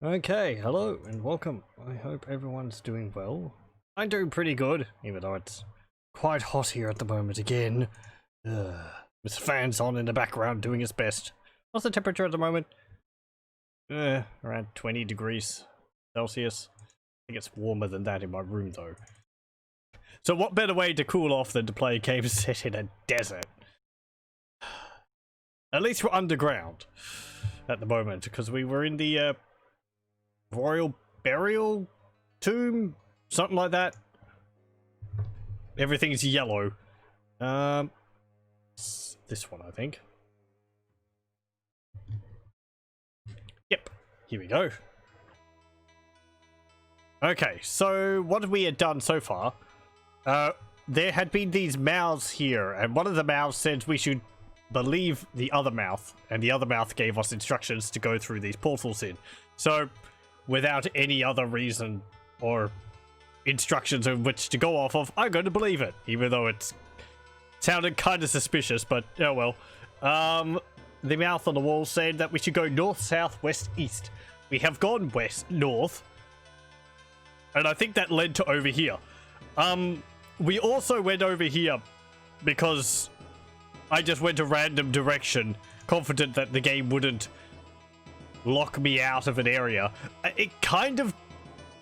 Okay, hello and welcome. I hope everyone's doing well. I'm doing pretty good, even though it's quite hot here at the moment again. With fans on in the background doing its best. What's the temperature at the moment? Around 20 degrees Celsius. I think it's warmer than that in my room though. So what better way to cool off than to play games set in a desert? At least we're underground at the moment, because we were in the royal burial tomb, something like that. Everything's yellow. This one, I think. Yep, here we go. Okay, so what have we had done so far? There had been these mouths here, and one of the mouths said we should believe the other mouth, and the other mouth gave us instructions to go through these portals in. So, without any other reason or instructions on which to go off of, I'm going to believe it, even though it sounded kind of suspicious, but oh well. The mouth on the wall said that we should go north, south, west, east. We have gone north, and I think that led to over here. We also went over here because I just went a random direction, confident that the game wouldn't lock me out of an area. It kind of,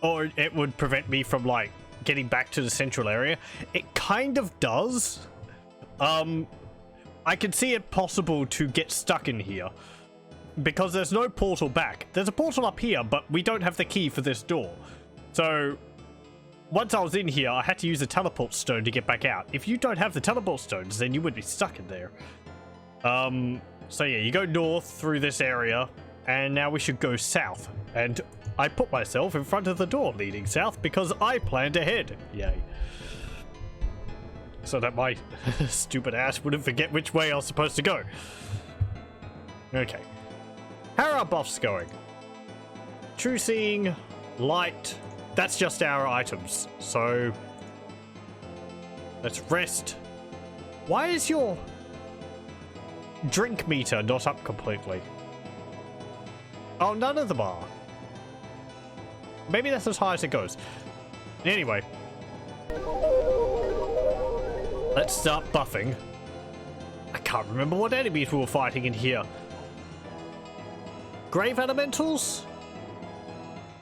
or it would prevent me from like getting back to the central area. It kind of does. I can see it possible to get stuck in here because there's no portal back. There's a portal up here, but we don't have the key for this door. So once I was in here, I had to use a teleport stone to get back out. If you don't have the teleport stones, then you would be stuck in there. So yeah, you go north through this area, and now we should go south. And I put myself in front of the door leading south because I planned ahead. Yay. So that my stupid ass wouldn't forget which way I was supposed to go. Okay. How are our buffs going? True seeing, light, that's just our items. So let's rest. Why is your drink meter not up completely? Oh, none of them are. Maybe that's as high as it goes. Anyway. Let's start buffing. I can't remember what enemies we were fighting in here. Grave elementals?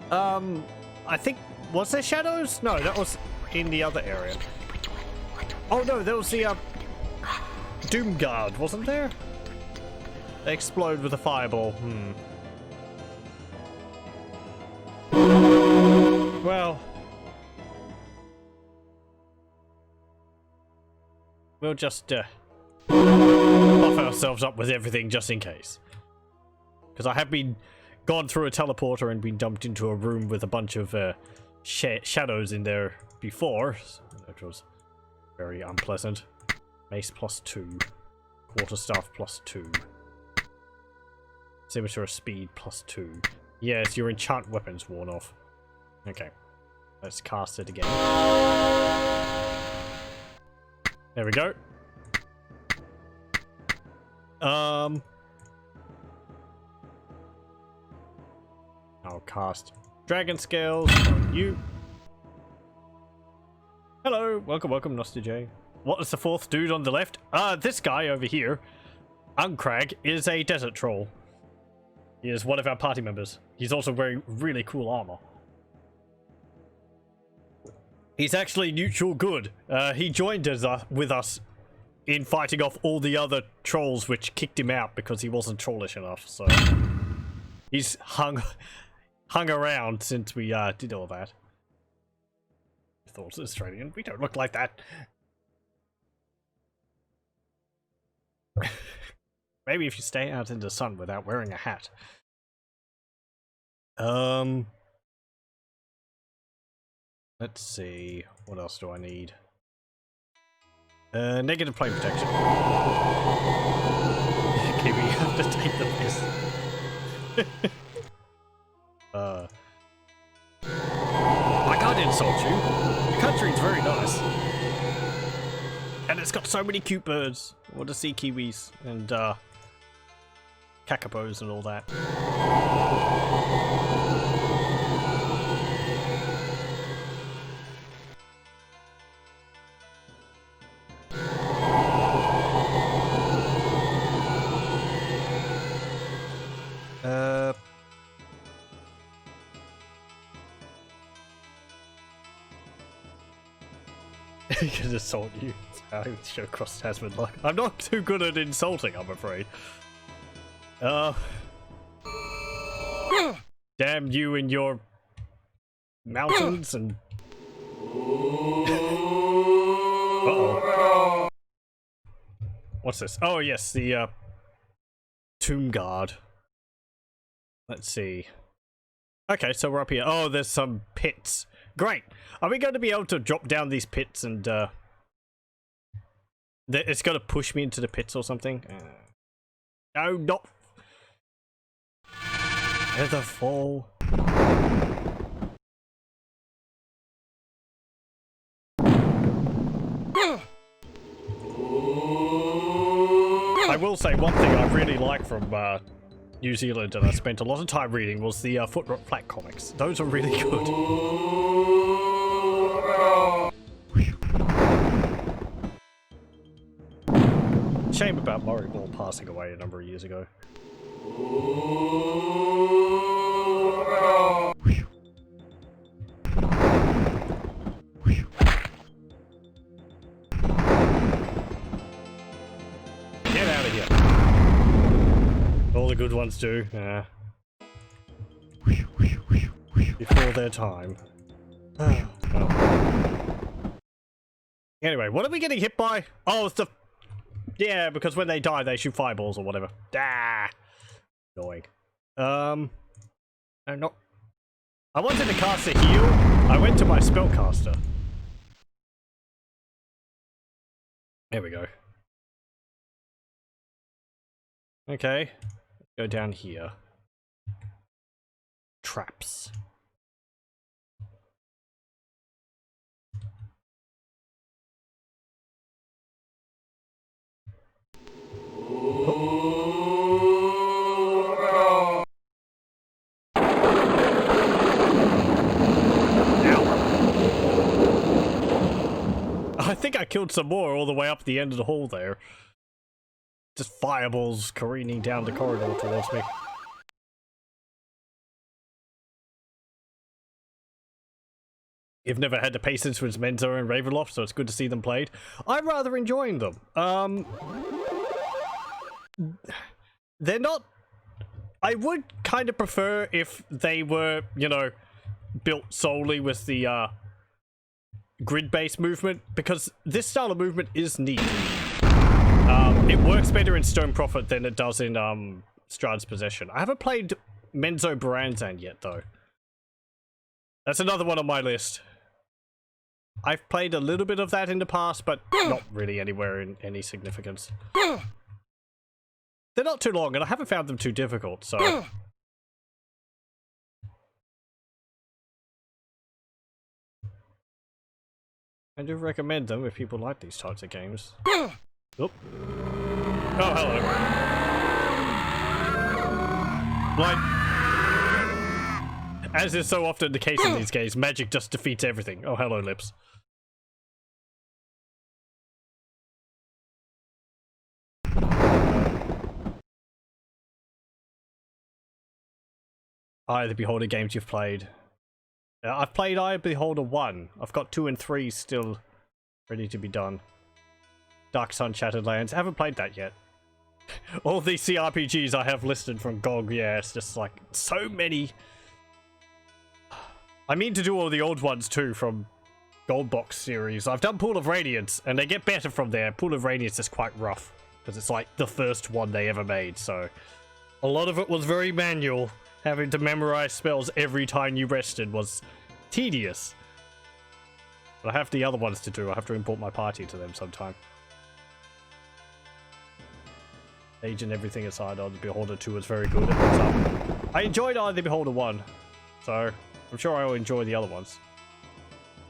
I think... Was there shadows? No, that was in the other area. Oh no, there was the Doom Guard, wasn't there? They explode with a fireball. Well, we'll just buff ourselves up with everything just in case. Because I have gone through a teleporter and been dumped into a room with a bunch of shadows in there before, which was very unpleasant. Mace +2, quarterstaff +2, scimitar speed +2. Yes, your enchant weapon's worn off. Okay, let's cast it again. There we go. I'll cast Dragon Scales on you. Hello, welcome, Noster J. What is the fourth dude on the left? This guy over here, Anhktepot, is a desert troll. He is one of our party members. He's also wearing really cool armor. He's actually neutral good. He joined with us in fighting off all the other trolls which kicked him out because he wasn't trollish enough, so he's hung around since we did all that. Thoughts Australian, we don't look like that. Maybe if you stay out in the sun without wearing a hat. Let's see, what else do I need? Negative plane protection. Okay, we have to take the piss. I can't insult you. The country's very nice. And it's got so many cute birds. I want to see kiwis and Kakapos and all that. He can insult you. I show cross Tasman luck. I'm not too good at insulting, I'm afraid. Damn you and your mountains and. Uh-oh. What's this? Oh yes, the Tomb Guard. Let's see. Okay, so we're up here. Oh, there's some pits. Great. Are we going to be able to drop down these pits and it's going to push me into the pits or something? No, not. Featherfall. I will say one thing I really like from New Zealand, and I spent a lot of time reading, was the Foot Rot Flat comics. Those are really good. Shame about Murray Ball passing away a number of years ago. Get out of here. All the good ones do. Yeah. Before their time. Oh. Anyway, what are we getting hit by? Oh, it's the... Yeah, because when they die, they shoot fireballs or whatever. Ah! Annoying. I'm not... I wanted to cast a heal. I went to my spellcaster. There we go. Okay. Let's go down here. Traps. I think I killed some more all the way up the end of the hall there. Just fireballs careening down the corridor towards me. You've never had the patience with Menzo and Ravenloft, so it's good to see them played. I'm rather enjoying them. They're not... I would kind of prefer if they were, you know, built solely with the grid-based movement, because this style of movement is neat. It works better in Stone Prophet than it does in Strahd's Possession. I haven't played Menzo Baranzan yet, though. That's another one on my list. I've played a little bit of that in the past, but not really anywhere in any significance. They're not too long, and I haven't found them too difficult, so... I do recommend them if people like these types of games. Oop. Oh, hello. Like, as is so often the case in these games, magic just defeats everything. Oh, hello, Lips. Eye of the Beholder games you've played. I've played Eye of the Beholder 1. I've got 2 and 3 still ready to be done. Dark Sun Shattered Lands. I haven't played that yet. All these CRPGs I have listed from GOG, yeah, it's just like so many. I mean to do all the old ones too from Gold Box series. I've done Pool of Radiance, and they get better from there. Pool of Radiance is quite rough, because it's like the first one they ever made, so... A lot of it was very manual. Having to memorize spells every time you rested was tedious. But I have the other ones to do. I have to import my party to them sometime. Age and everything aside, Eye of the Beholder 2 is very good. I enjoyed Eye of the Beholder 1, so I'm sure I will enjoy the other ones.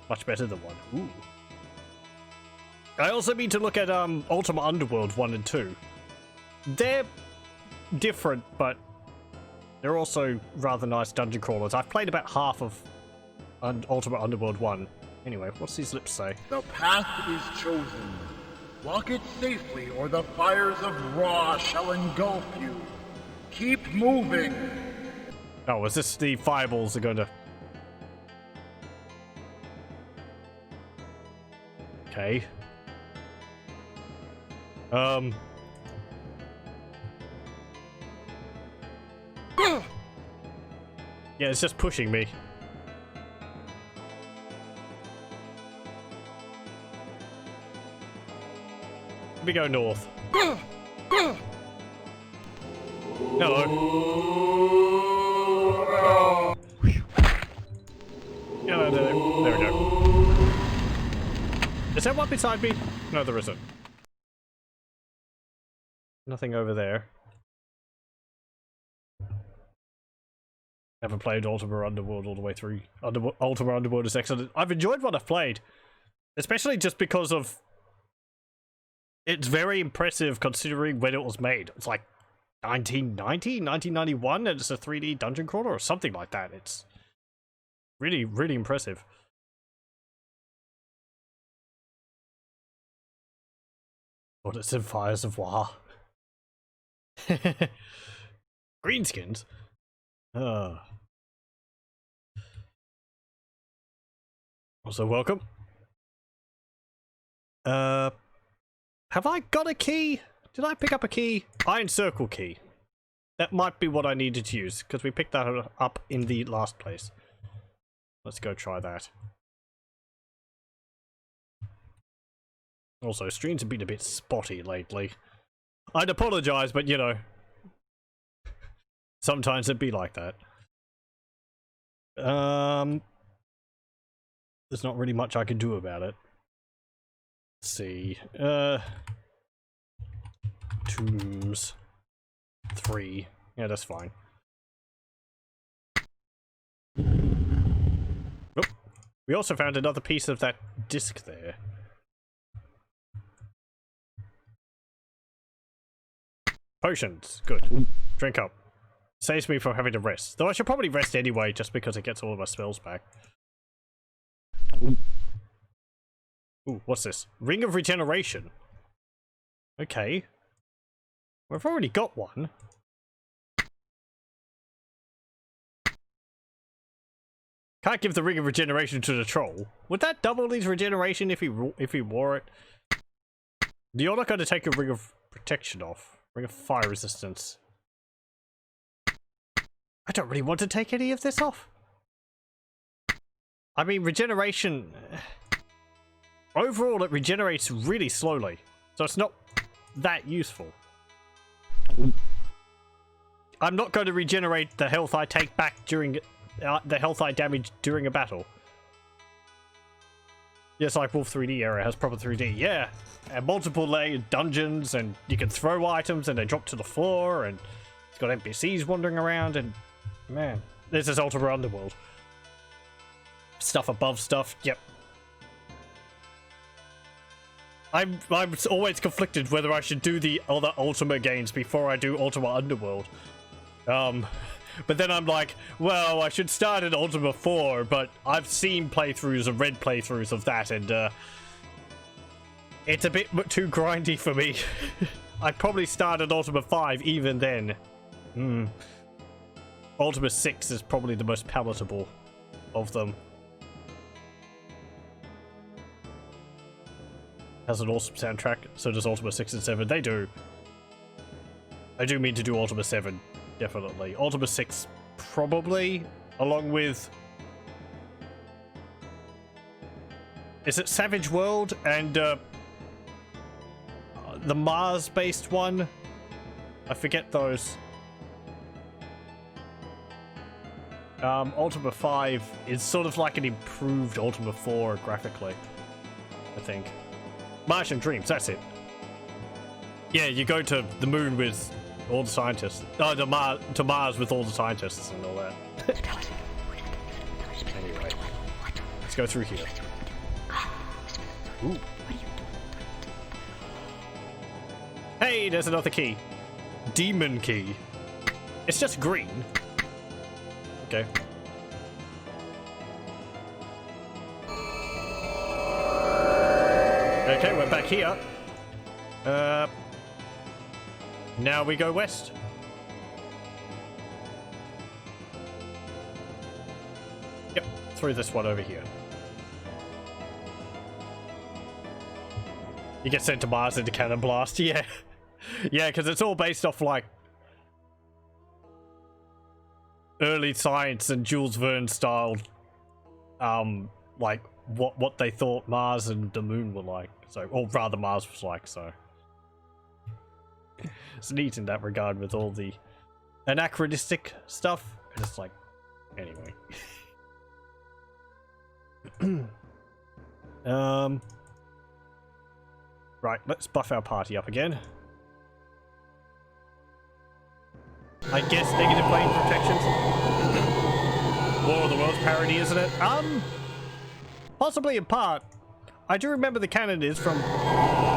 Much better than 1. Ooh. I also need to look at Ultima Underworld 1 and 2. They're different, but they're also rather nice dungeon crawlers. I've played about half of Ultimate Underworld 1. Anyway, what's these lips say? The path is chosen. Walk it safely, or the fires of Ra shall engulf you. Keep moving. Oh, is this the fireballs are going to... Okay. Yeah, it's just pushing me. Let me go north. Hello. Yeah, there we go. Is there one beside me? No, there isn't. Nothing over there. Never played Ultimate Underworld all the way through. Ultimate Underworld is excellent. I've enjoyed what I've played. Especially just because of... It's very impressive considering when it was made. It's like 1990, 1991, and it's a 3D dungeon crawler or something like that. It's really, really impressive. What it's in Fires of War. Greenskins? Also welcome. Have I got a key? Did I pick up a key? Iron Circle key. That might be what I needed to use, because we picked that up in the last place. Let's go try that. Also, streams have been a bit spotty lately. I'd apologize, but you know, sometimes it'd be like that. There's not really much I can do about it. Let's see. Tombs. 3. Yeah, that's fine. Oh, we also found another piece of that disc there. Potions. Good. Drink up. Saves me from having to rest. Though I should probably rest anyway, just because it gets all of my spells back. Ooh, what's this? Ring of Regeneration. Okay. We've already got one. Can't give the Ring of Regeneration to the troll. Would that double his regeneration if he wore it? You're not going to take a Ring of Protection off. Ring of Fire Resistance. I don't really want to take any of this off. I mean, regeneration... Overall, it regenerates really slowly. So it's not that useful. I'm not going to regenerate the health I take back during... the health I damage during a battle. Yes, like Wolf 3D era has proper 3D. Yeah, and multiple layered dungeons, and you can throw items and they drop to the floor, and it's got NPCs wandering around, and man, this is Ultimate Underworld. Stuff above stuff. Yep. I'm always conflicted whether I should do the other Ultimate games before I do Ultimate Underworld. But then I'm like, well, I should start at Ultima 4, but I've seen playthroughs and read playthroughs of that, and it's a bit too grindy for me. I'd probably start at Ultima 5 even then. Ultima 6 is probably the most palatable of them. Has an awesome soundtrack, so does Ultima 6 and 7. They do. I do mean to do Ultima 7. Definitely. Ultima 6, probably, along with... Is it Savage World and the Mars-based one? I forget those. Ultima 5 is sort of like an improved Ultima 4 graphically, I think. Martian Dreams, that's it. Yeah, you go to the moon with... all the scientists. Oh, to Mars with all the scientists and all that. Anyway, let's go through here. Ooh. Hey, there's another key. Demon key. It's just green. Okay. Okay, we're back here. Now we go west. Yep, through this one over here. You get sent to Mars into Cannon Blast, yeah. Yeah, because it's all based off, like, early science and Jules Verne style, like, what they thought Mars and the moon were like. So, or rather Mars was like, so. It's neat in that regard with all the anachronistic stuff. And it's like, anyway. Right, let's buff our party up again. I guess negative plane protections. War of the Worlds parody, isn't it? Possibly in part. I do remember the canon is from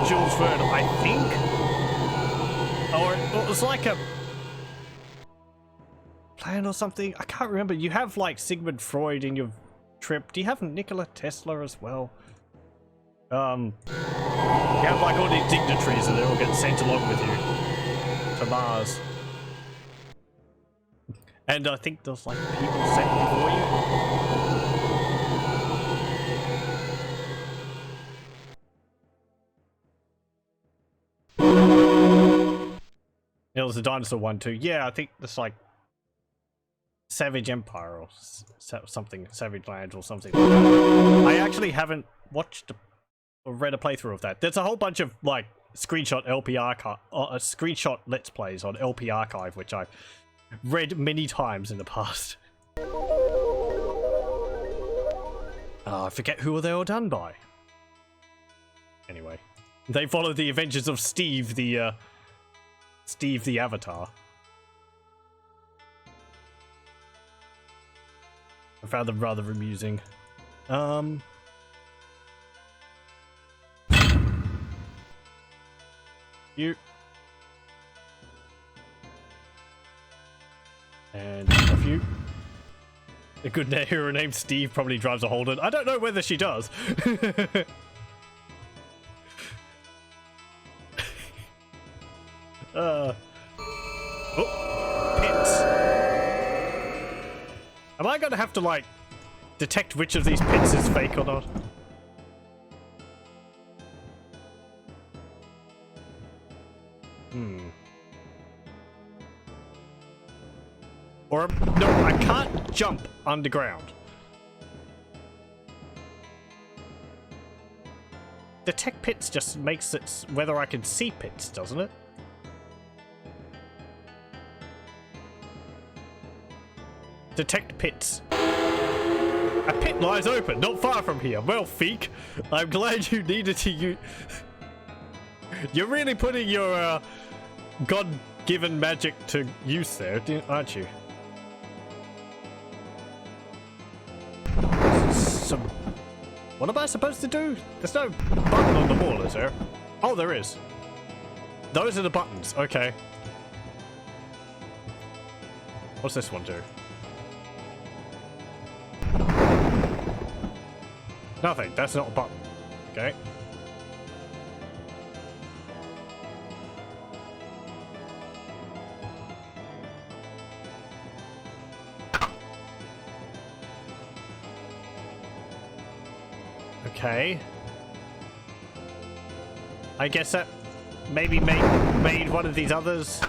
Jules Verne, I think. Or it was like a plan or something. I can't remember. You have like Sigmund Freud in your trip. Do you have Nikola Tesla as well? You have like all these dignitaries and they all get sent along with you to Mars. And I think there's like people sent before you. There was a dinosaur one too. Yeah, I think that's like Savage Empire or something, Savage Lands or something like that. I actually haven't watched or read a playthrough of that. There's a whole bunch of like screenshot LP archive, screenshot Let's Plays on LP Archive, which I've read many times in the past. I forget who they were done by. Anyway, they follow the adventures of Steve the Avatar. I found them rather amusing. You. And a few. A good hero named Steve probably drives a Holden. I don't know whether she does. Oh, pits. Am I gonna have to like detect which of these pits is fake or not? Or no, I can't jump underground. Detect pits just makes it whether I can see pits, doesn't it? Detect pits. A pit lies open, not far from here. Well, Pheak, I'm glad you needed to use... You're really putting your God-given magic to use there, aren't you? So, what am I supposed to do? There's no button on the wall, is there? Oh, there is. Those are the buttons, okay. What's this one do? Nothing, that's not a button. Okay. Okay. I guess that maybe made one of these others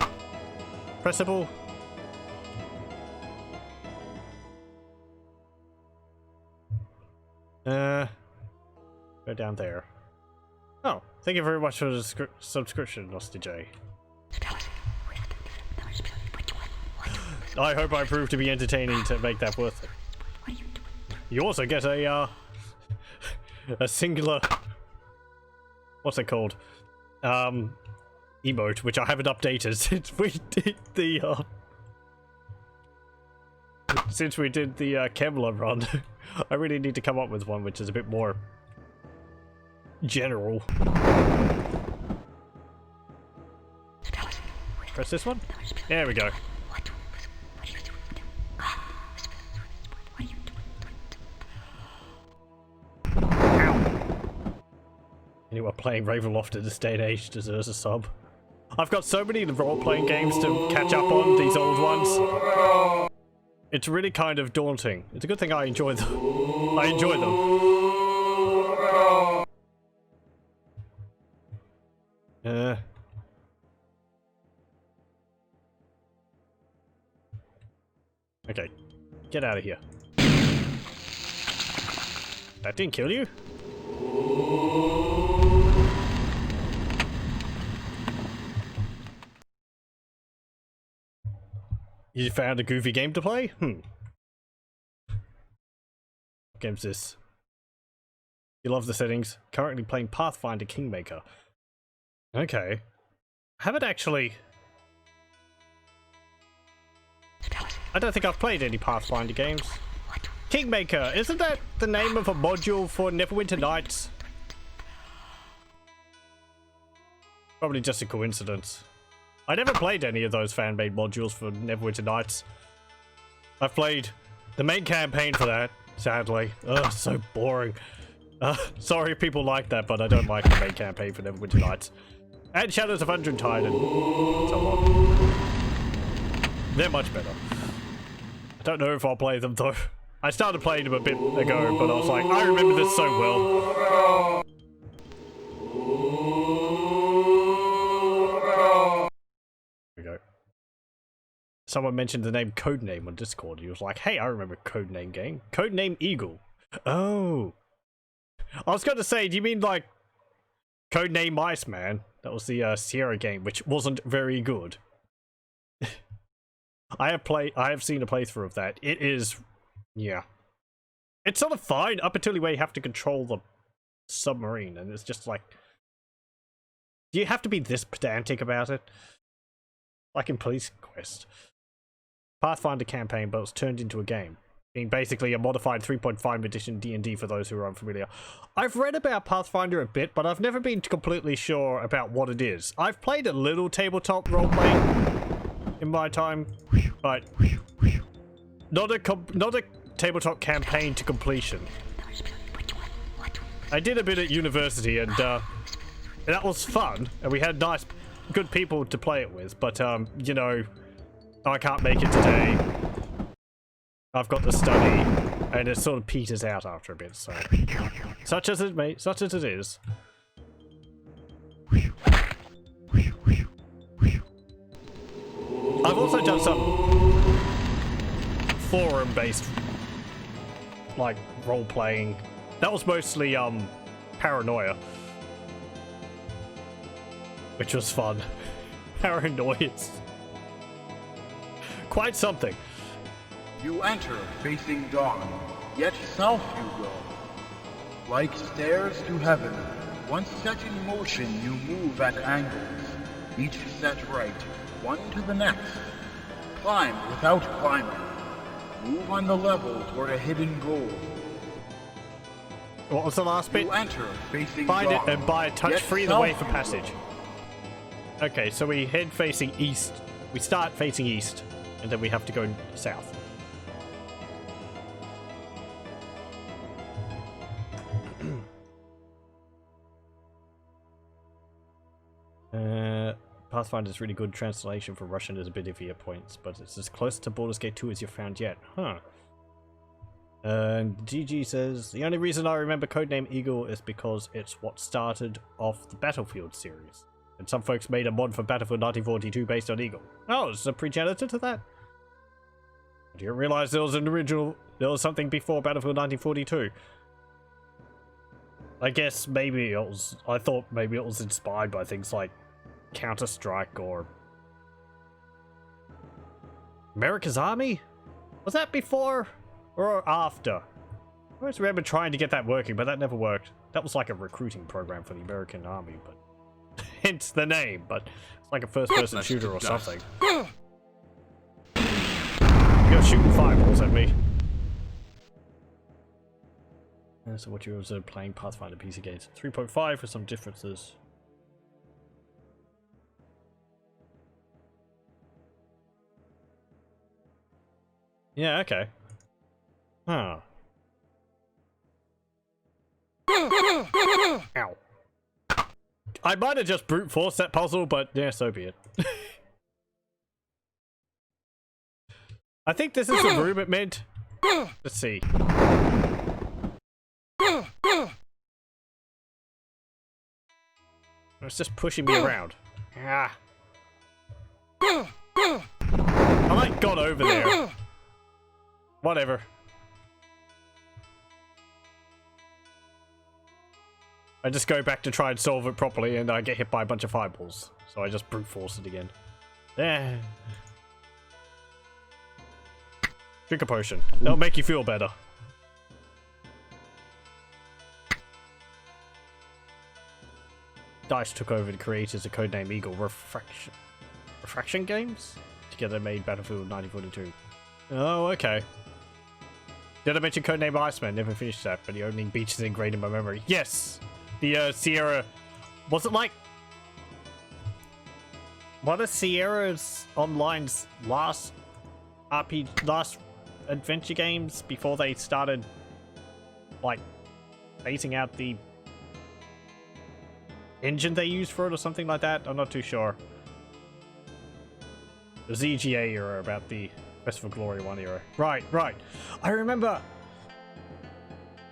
pressable. Go down there. Oh, thank you very much for the subscription, Nosty J. I hope I prove to be entertaining to make that worth it. You also get a singular, what's it called? Emote, which I haven't updated since we did the Kevlar run. I really need to come up with one which is a bit more general. Press this one. There we go. Anyone playing Ravenloft in this day and age deserves a sub. I've got so many role-playing games to catch up on, these old ones. It's really kind of daunting. It's a good thing I enjoy them. I enjoy them. Okay. Get out of here. That didn't kill you? You found a goofy game to play? What game's this? You love the settings. Currently playing Pathfinder Kingmaker. Okay. I haven't actually... I don't think I've played any Pathfinder games. Kingmaker, isn't that the name of a module for Neverwinter Nights? Probably just a coincidence. I never played any of those fan-made modules for Neverwinter Nights. I've played the main campaign for that, sadly. Ugh, so boring. Sorry if people like that, but I don't like the main campaign for Neverwinter Nights. And Shadows of Undrantide and so on. They're much better. I don't know if I'll play them though. I started playing them a bit ago, but I was like, I remember this so well. Here we go. Someone mentioned the name Codename on Discord. He was like, hey, I remember Codename game. Codename Eagle. Oh. I was going to say, do you mean like Codename Iceman? That was the Sierra game, which wasn't very good. I have seen a playthrough of that. It is, yeah. It's sort of fine up until where you have to control the submarine, and it's just like, do you have to be this pedantic about it? Like in Police Quest. Pathfinder campaign, but it was turned into a game. Being basically a modified 3.5 edition D&D for those who are unfamiliar. I've read about Pathfinder a bit, but I've never been completely sure about what it is. I've played a little tabletop roleplaying in my time, but not a tabletop campaign to completion. I did a bit at university, and that was fun, and we had nice, good people to play it with, but you know, I can't make it today. I've got to study, and it sort of peters out after a bit, so such as it is. I've also done some forum-based, like, role-playing. That was mostly, Paranoia. Which was fun. Paranoia's quite something. You enter facing dawn, yet south you go. Like stairs to heaven, once set in motion you move at angles, each set right, one to the next. Climb without climbing. Move on the level toward a hidden goal. What was the last bit? You enter facing Find dawn, it and buy a touch yet free the way south for you passage. go. Okay, so we head facing east. We start facing east, and then we have to go south. Pathfinder's really good translation for Russian is a bit iffy at points, but it's as close to Baldur's Gate 2 as you've found yet. Huh. GG says, the only reason I remember Codename Eagle is because it's what started off the Battlefield series. And some folks made a mod for Battlefield 1942 based on Eagle. Oh, it's a progenitor to that? I didn't realize there was something before Battlefield 1942. I guess maybe I thought maybe it was inspired by things like Counter-Strike or America's Army? Was that before or after? I always remember trying to get that working, but that never worked. That was like a recruiting program for the American Army, but hence the name, but it's like a first-person shooter or something. You're shooting fireballs at me. So what you observed playing Pathfinder PC games. 3.5 with some differences. Yeah, okay. Huh. Ow. I might have just brute forced that puzzle, but yeah, so be it. I think this is the room it meant. Let's see. It's just pushing me around. Ah. I like got over there. Whatever. I just go back to try and solve it properly and I get hit by a bunch of fireballs. So I just brute force it again. Yeah. Drink a potion. That'll make you feel better. DICE took over the creators of Codename Eagle Refraction Games? Together made Battlefield 1942. Oh, okay. Did I mention Codename Iceman? Never finished that, but the opening beach is ingrained in my memory. Yes! The Sierra... Was it like... What are Sierra's Online's last adventure games before they started, like, phasing out the engine they used for it or something like that? I'm not too sure. The ZGA era, about the Quest for Glory 1 era. Right. I remember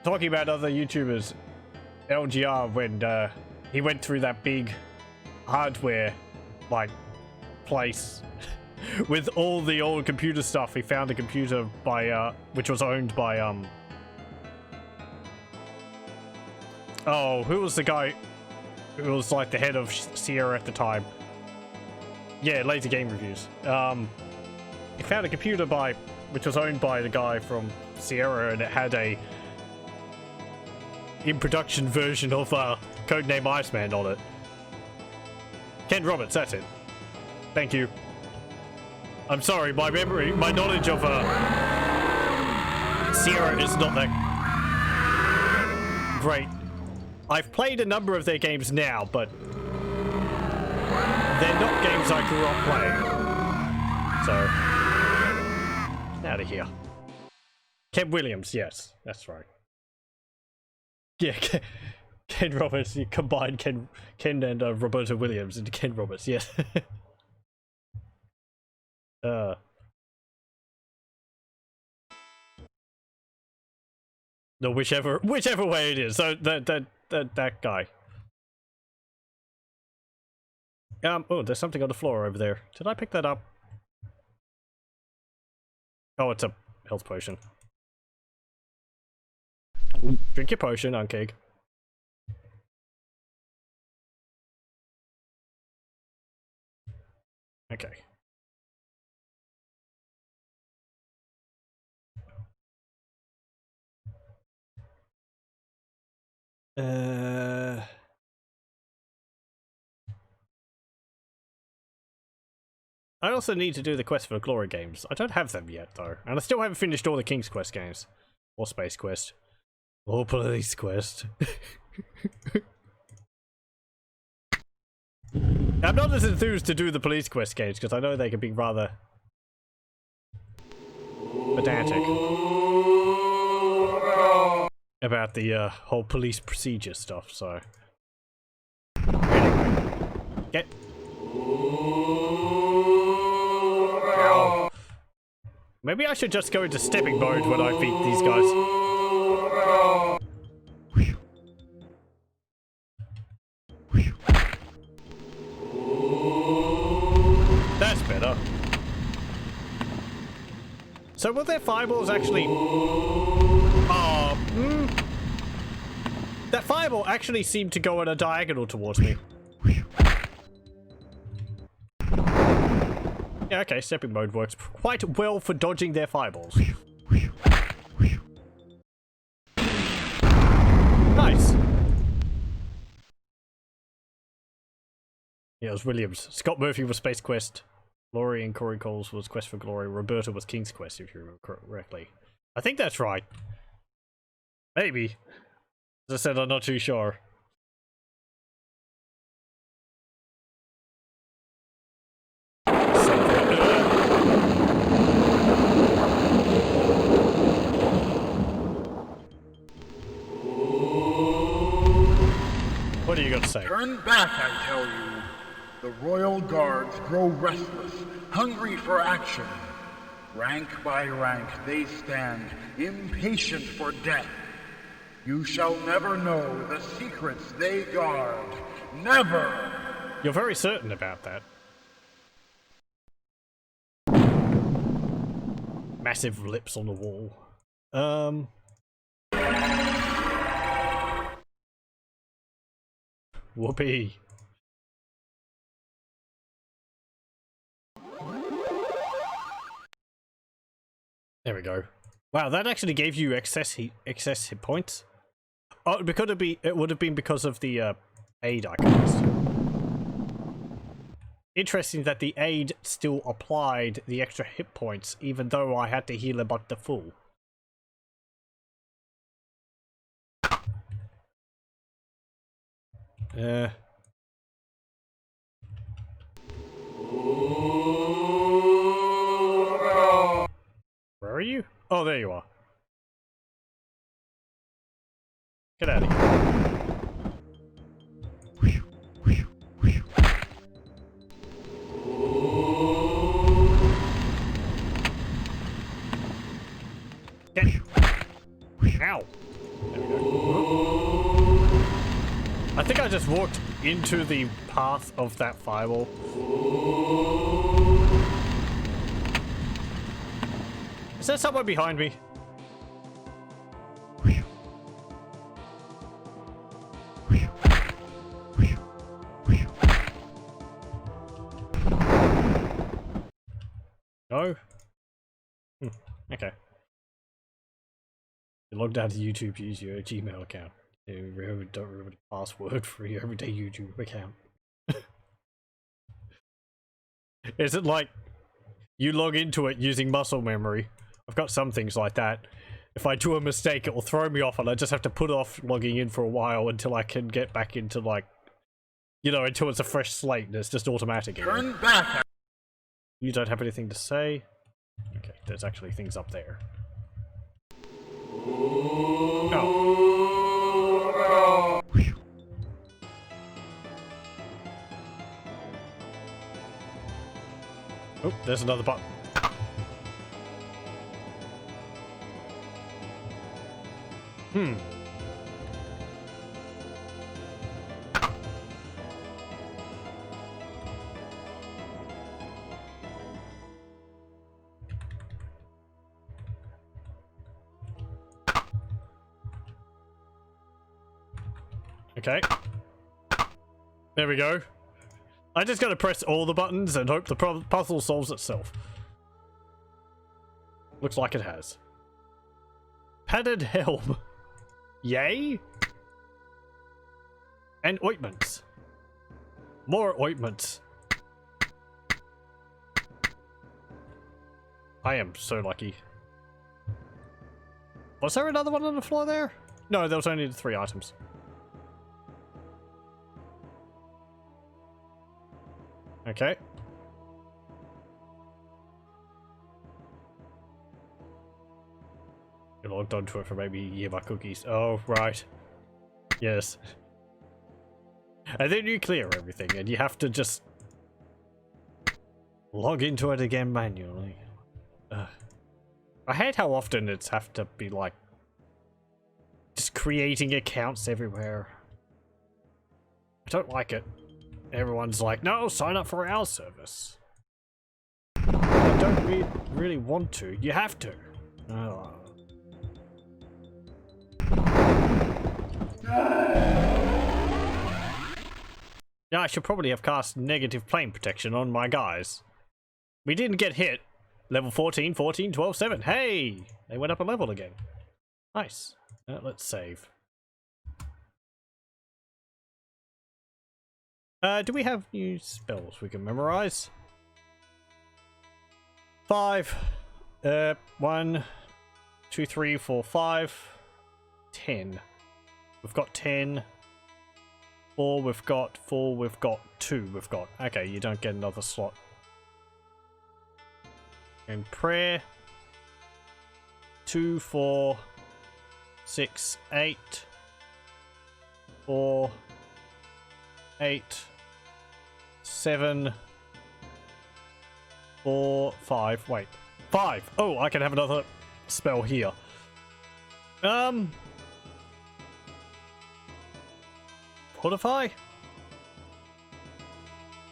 talking about other YouTubers, LGR, when he went through that big hardware, like, place with all the old computer stuff. He found a computer by, which was owned by, oh, who was the guy who was, like, the head of Sierra at the time? Yeah, Laser Game Reviews. He found a computer which was owned by the guy from Sierra, and it had a in-production version of, Codename Iceman on it. Ken Roberts, that's it. Thank you. I'm sorry, my knowledge of Sierra is not that great. I've played a number of their games now, but they're not games I grew up playing. So, out of here. Ken Williams, yes, that's right. Yeah, Ken Roberts, you combined Ken and Roberta Williams into Ken Roberts, yes. No, whichever way it is. So that guy. Oh, there's something on the floor over there. Did I pick that up? Oh, it's a health potion. Drink your potion, Unkeg. Okay. I also need to do the Quest for Glory games. I don't have them yet, though. And I still haven't finished all the King's Quest games. Or Space Quest. Or Police Quest. I'm not as enthused to do the Police Quest games, because I know they can be rather pedantic about the whole police procedure stuff, so... Anyway. Get... Ow. Maybe I should just go into stepping mode when I beat these guys. That's better. So will their fireballs actually... That fireball actually seemed to go on a diagonal towards me. Yeah, okay, stepping mode works quite well for dodging their fireballs. Nice. Yeah, it was Williams. Scott Murphy was Space Quest. Laurie and Corey Coles was Quest for Glory. Roberta was King's Quest, if you remember correctly. I think that's right. Maybe. As I said, I'm not too sure. to say. Turn back, I tell you. The royal guards grow restless, hungry for action. Rank by rank they stand, impatient for death. You shall never know the secrets they guard. Never! You're very certain about that. Massive lips on the wall. Whoopee. There we go. Wow, that actually gave you excess hit points. Oh, it would have been because of the aid I cast. Interesting that the aid still applied the extra hit points, even though I had to heal him up to full. Where are you? Oh, there you are. Get out of here. Ow! There we go. I think I just walked into the path of that firewall. Is there someone behind me? No? Okay. You logged out of YouTube to use your Gmail account. You don't remember the password for your everyday YouTube account. Is it like you log into it using muscle memory? I've got some things like that. If I do a mistake, it will throw me off and I just have to put off logging in for a while until I can get back into, like, you know, until it's a fresh slate and it's just automatic. Turn back! You don't have anything to say? Okay, there's actually things up there. Oh. Oh, there's another button. Okay. There we go. I just gotta press all the buttons and hope the puzzle solves itself. Looks like it has. Padded helm. Yay! And ointments. More ointments. I am so lucky. Was there another one on the floor there? No, there was only the 3 items. Okay. You logged onto it for maybe Yeba cookies. Oh, right. Yes. And then you clear everything and you have to just log into it again manually. I hate how often it's have to be like just creating accounts everywhere. I don't like it. Everyone's like, no, sign up for our service. I don't really want to. You have to. Oh. Yeah, I should probably have cast negative plane protection on my guys. We didn't get hit. Level 14, 14, 12, 7. Hey! They went up a level again. Nice. Let's save. Do we have new spells we can memorize? 5. 1, 2, 3, 4, 5. 10. We've got 10. 4, we've got 4, we've got 2, we've got. Okay, you don't get another slot. And prayer. 2, 4, 6, 8. 4, 8, 7, 4, 5. Wait, 5. Oh, I can have another spell here. Fortify?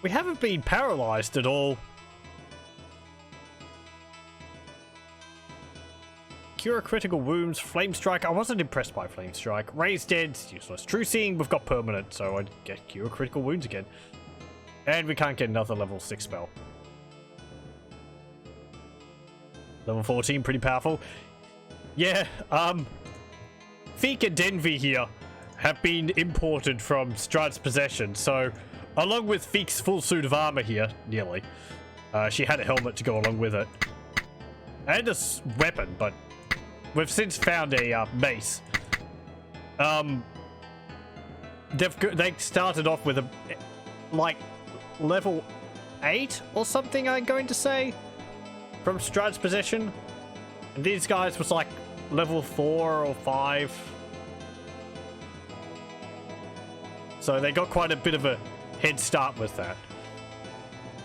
We haven't been paralyzed at all. Cure critical wounds, flame strike. I wasn't impressed by flame strike. Raise dead, useless. True seeing, we've got permanent, so I'd get cure critical wounds again. And we can't get another level 6 spell. Level 14, pretty powerful. Yeah, Pheak and Dindi here have been imported from Strahd's possession, so along with Pheak's full suit of armor here, nearly, she had a helmet to go along with it. And a weapon, but we've since found a mace. They started off with a like level 8 or something, I'm going to say, from Strahd's possession. And these guys was like level 4 or 5. So they got quite a bit of a head start with that,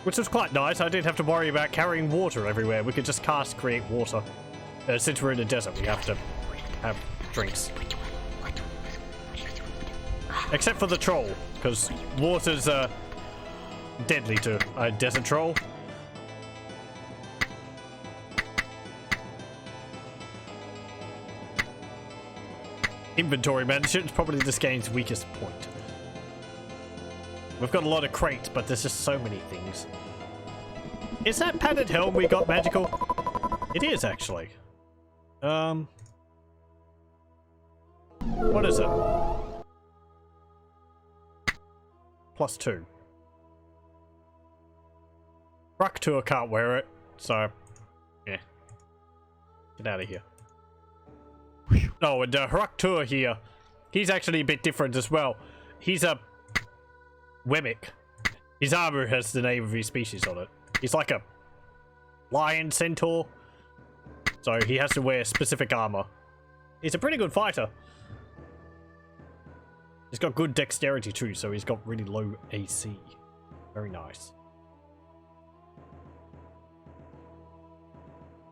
which was quite nice. I didn't have to worry about carrying water everywhere. We could just cast create water. Since we're in a desert, we have to have drinks. Except for the troll, because water's deadly to a desert troll. Inventory management is probably this game's weakest point. We've got a lot of crates, but there's just so many things. Is that padded helm we got magical? It is, actually. What is it? +2. Har'Akir can't wear it, so yeah. Get out of here. Oh, and Har'Akir here, he's actually a bit different as well. He's a Wemmick. His armor has the name of his species on it. He's like a lion centaur, so he has to wear specific armor. He's a pretty good fighter. He's got good dexterity too, so he's got really low AC. Very nice.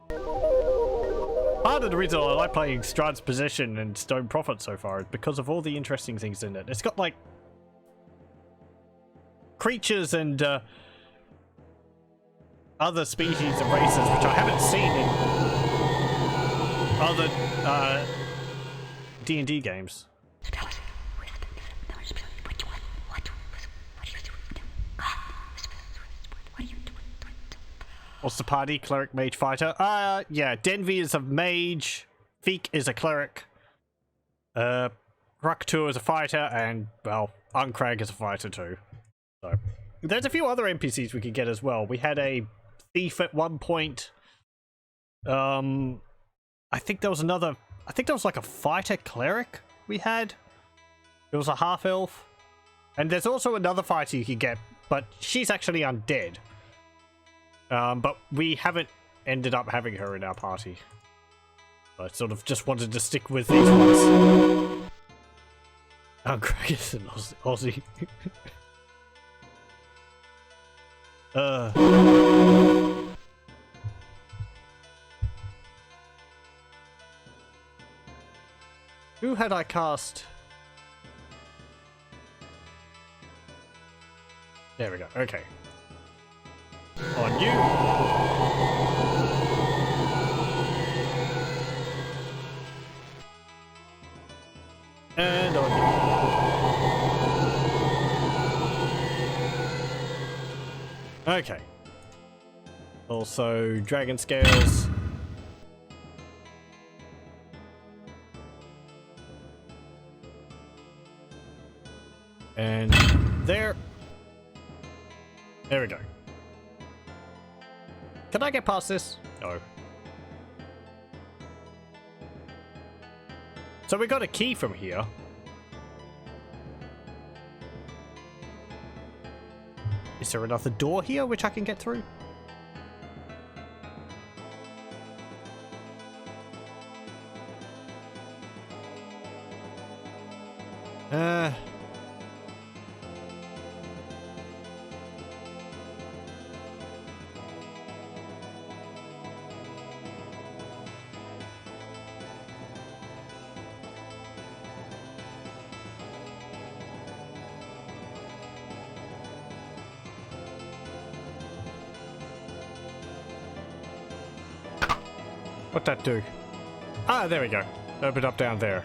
Part of the reason I like playing Strahd's Possession and Stone Prophet so far is because of all the interesting things in it. It's got like creatures and other species and races which I haven't seen in other D&D games. What's the party? Cleric, mage, fighter? Yeah, Dindi is a mage, Pheak is a cleric, Har'Akir is a fighter, and, well, Anhktepot is a fighter too. So, there's a few other NPCs we could get as well. We had a thief at one point. I think there was another, I think there was like a fighter cleric we had. It was a half-elf. And there's also another fighter you could get, but she's actually undead. But we haven't ended up having her in our party. I sort of just wanted to stick with these ones. Anhktepot is an Aussie. Who had I cast? There we go. Okay. On you. And on you. Okay. Also, dragon scales. And there. There we go. Can I get past this? No. So we got a key from here. Is there another door here which I can get through? What'd that do? Ah, there we go. Open up down there.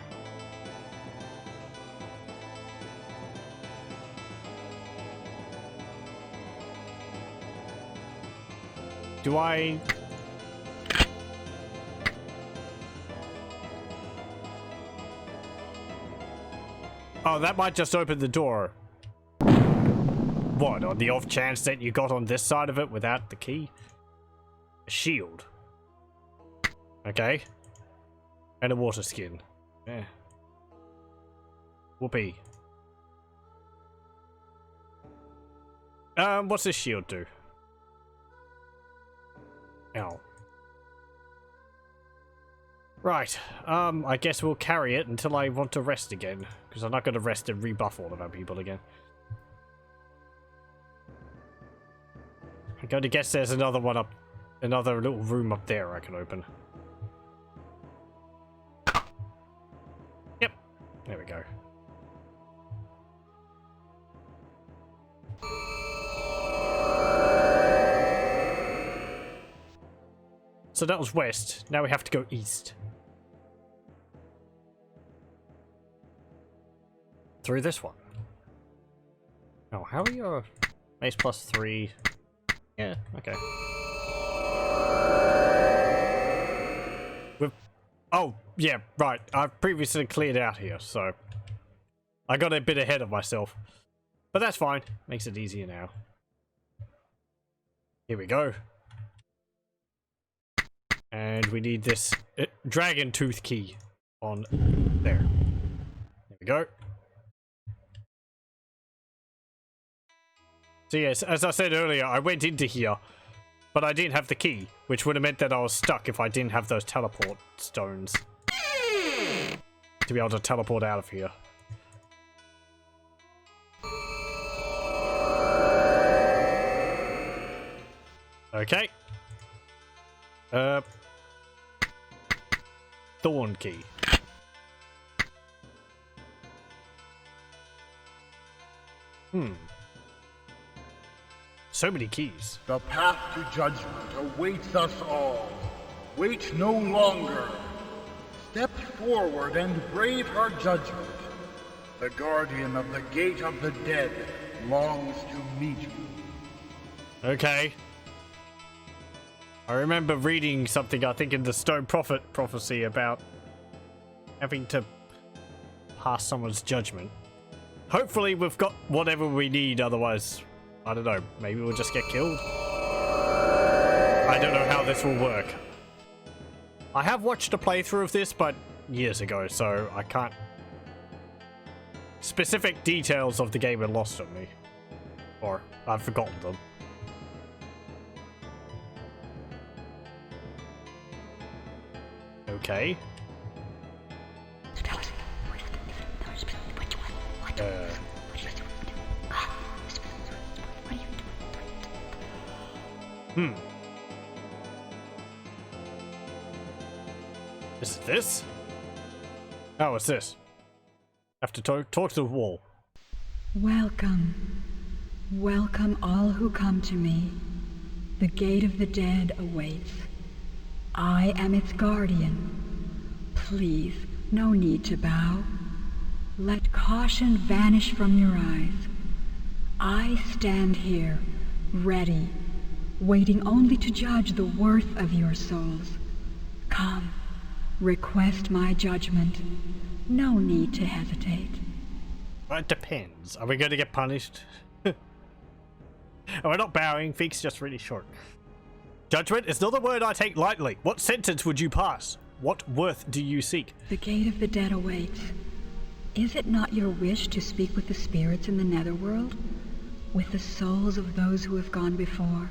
Do I... Oh, that might just open the door. What, on the off chance that you got on this side of it without the key? A shield. Okay. And a water skin. Yeah. Whoopee. What's this shield do? Ow. Right, I guess we'll carry it until I want to rest again, because I'm not going to rest and rebuff all of our people again. I'm going to guess there's another one up, another little room up there I can open. Yep, there we go. So that was west, now we have to go east. Through this one. Oh, how are your mace +3? Yeah, okay. Oh, yeah, right. I've previously cleared out here, so I got a bit ahead of myself. But that's fine. Makes it easier now. Here we go. And we need this dragon tooth key on there. There we go. So yes, as I said earlier, I went into here, but I didn't have the key, which would have meant that I was stuck if I didn't have those teleport stones to be able to teleport out of here. Okay. Thorn key. So many keys. The path to judgment awaits us all. Wait no longer. Step forward and brave her judgment. The guardian of the gate of the dead longs to meet you. Okay. I remember reading something, I think in the Stone Prophet prophecy, about having to pass someone's judgment. Hopefully we've got whatever we need, otherwise, I don't know, maybe we'll just get killed. I don't know how this will work. I have watched a playthrough of this, but years ago, so I can't... Specific details of the game are lost on me. Or, I've forgotten them. Okay. Is it this? Oh, it's this. I have to talk to the wall. Welcome. Welcome all who come to me. The gate of the dead awaits. I am its guardian. Please, no need to bow. Let caution vanish from your eyes. I stand here, ready, waiting only to judge the worth of your souls. Come, request my judgment. No need to hesitate. Well, it depends. Are we going to get punished? Oh, we're not bowing. Pheak's just really short. Judgment is not a word I take lightly. What sentence would you pass? What worth do you seek? The gate of the dead awaits. Is it not your wish to speak with the spirits in the netherworld? With the souls of those who have gone before?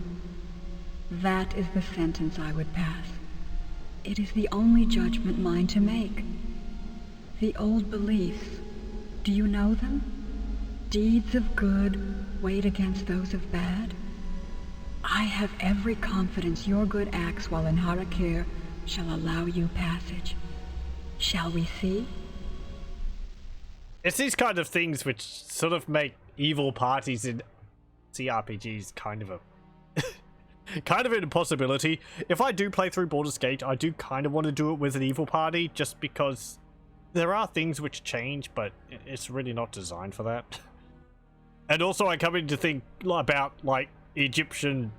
That is the sentence I would pass. It is the only judgment mine to make. The old beliefs, do you know them? Deeds of good weighed against those of bad? I have every confidence your good acts while in Har'Akir shall allow you passage. Shall we see? It's these kind of things which sort of make evil parties in CRPGs kind of a kind of an impossibility. If I do play through Baldur's Gate, I do kind of want to do it with an evil party, just because there are things which change, but it's really not designed for that. And also I come in to think about, like, Egyptian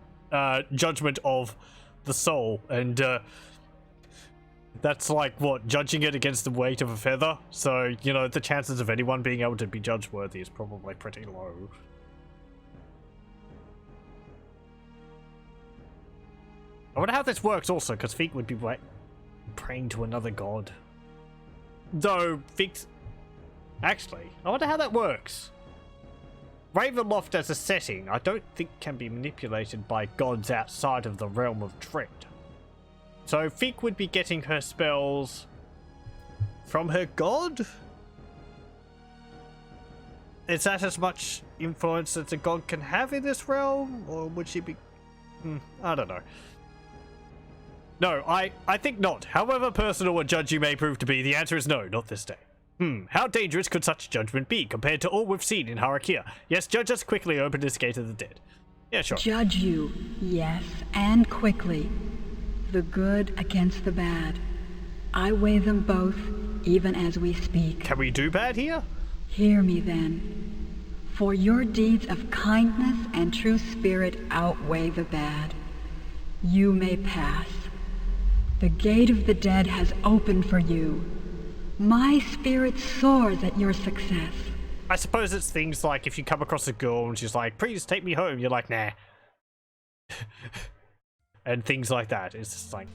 judgment of the soul, and that's like, what, judging it against the weight of a feather? So, you know, the chances of anyone being able to be judge worthy is probably pretty low. I wonder how this works also, because Pheak would be praying to another god. Though, Pheak's... Actually, I wonder how that works. Ravenloft as a setting, I don't think can be manipulated by gods outside of the realm of Strahd. So Pheak would be getting her spells from her god? Is that as much influence as a god can have in this realm? Or would she be... I don't know. No, I think not. However personal a judge you may prove to be, the answer is no, not this day. How dangerous could such judgment be compared to all we've seen in Har'Akir? Yes, judge us quickly, open this gate of the dead. Yeah, sure. Judge you, yes, and quickly. The good against the bad. I weigh them both, even as we speak. Can we do bad here? Hear me then. For your deeds of kindness and true spirit outweigh the bad. You may pass. The gate of the dead has opened for you. My spirit soars at your success. I suppose it's things like if you come across a girl and she's like, please take me home, you're like, nah. And things like that. It's just like...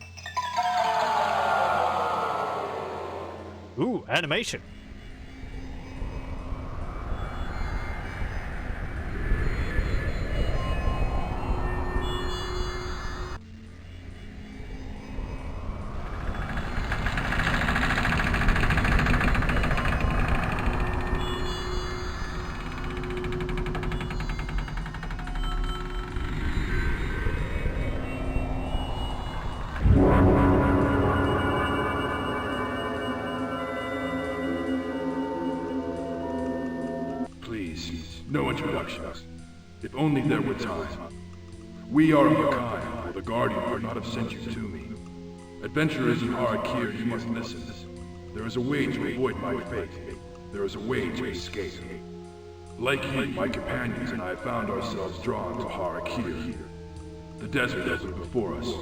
Ooh, animation. No introductions. If only there were time. We are of a kind, or the Guardian would not have sent you to me. Adventurers in Har'Akir, you must listen. There is a way to avoid my fate. There is a way to escape. Like you, my companions and I found ourselves drawn to Har'Akir. The desert opened before us.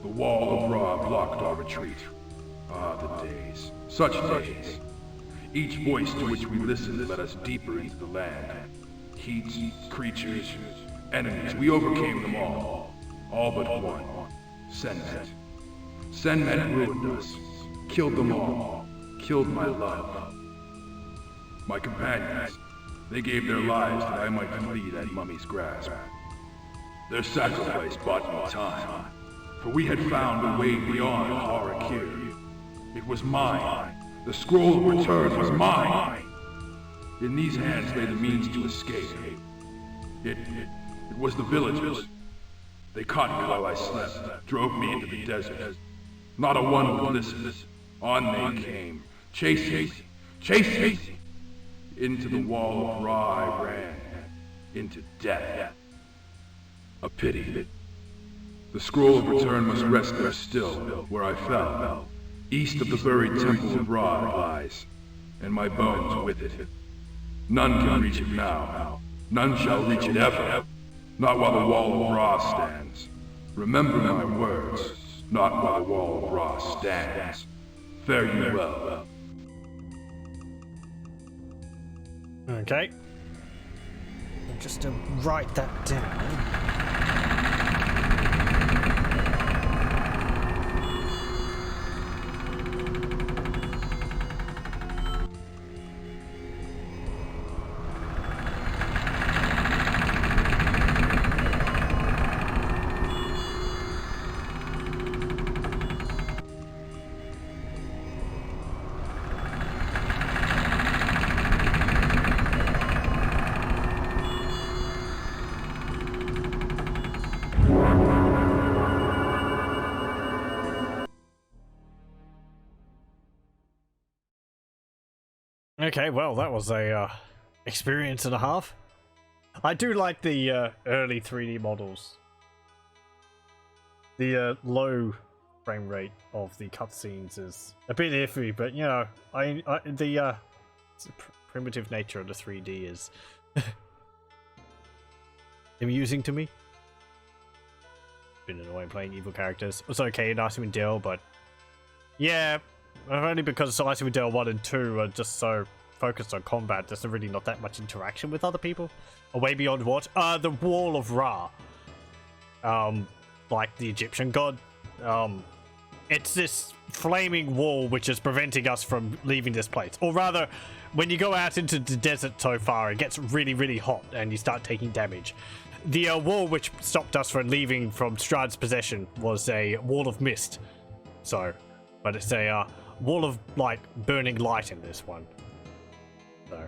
The wall of Ra blocked our retreat. Ah, the days. Such days. Each voice to which we listened led us deeper into the land. Heat, creatures, enemies, we overcame them all. All but one. Senmet. Senmet ruined us. Killed them all. Killed my love. My companions, they gave their lives that I might flee that mummy's grasp. Their sacrifice bought me time, for we had found a way beyond Har'Akir. It was mine. The scroll of return was mine. In these hands lay the means to escape. It was the villagers. They caught me while I slept, drove me into the desert. Not a one would listen. On they came, chasing. Into the wall of Ra I ran, into death. A pity. The scroll of return must rest there still, where I fell. East of the buried temple of Ra it lies, and my bones with it. None can reach it now. None shall reach it ever. Not while the wall of Ra stands. Remember my words. Not while the wall of Ra stands. Fare you well. Okay. Just to write that down. Okay, well, that was a experience and a half. I do like the early 3D models. The low frame rate of the cutscenes is a bit iffy, but you know, the primitive nature of the 3D is amusing to me. Been annoying playing evil characters. It's okay in Icewind Dale, but yeah, only because Icewind Dale 1 and 2 are just so focused on combat, there's really not that much interaction with other people. Way beyond what? The Wall of Ra. Like the Egyptian god. It's this flaming wall which is preventing us from leaving this place. Or rather, when you go out into the desert so far, it gets really, really hot and you start taking damage. The wall which stopped us from leaving from Strahd's possession was a wall of mist. So, but it's a wall of, like, burning light in this one. So,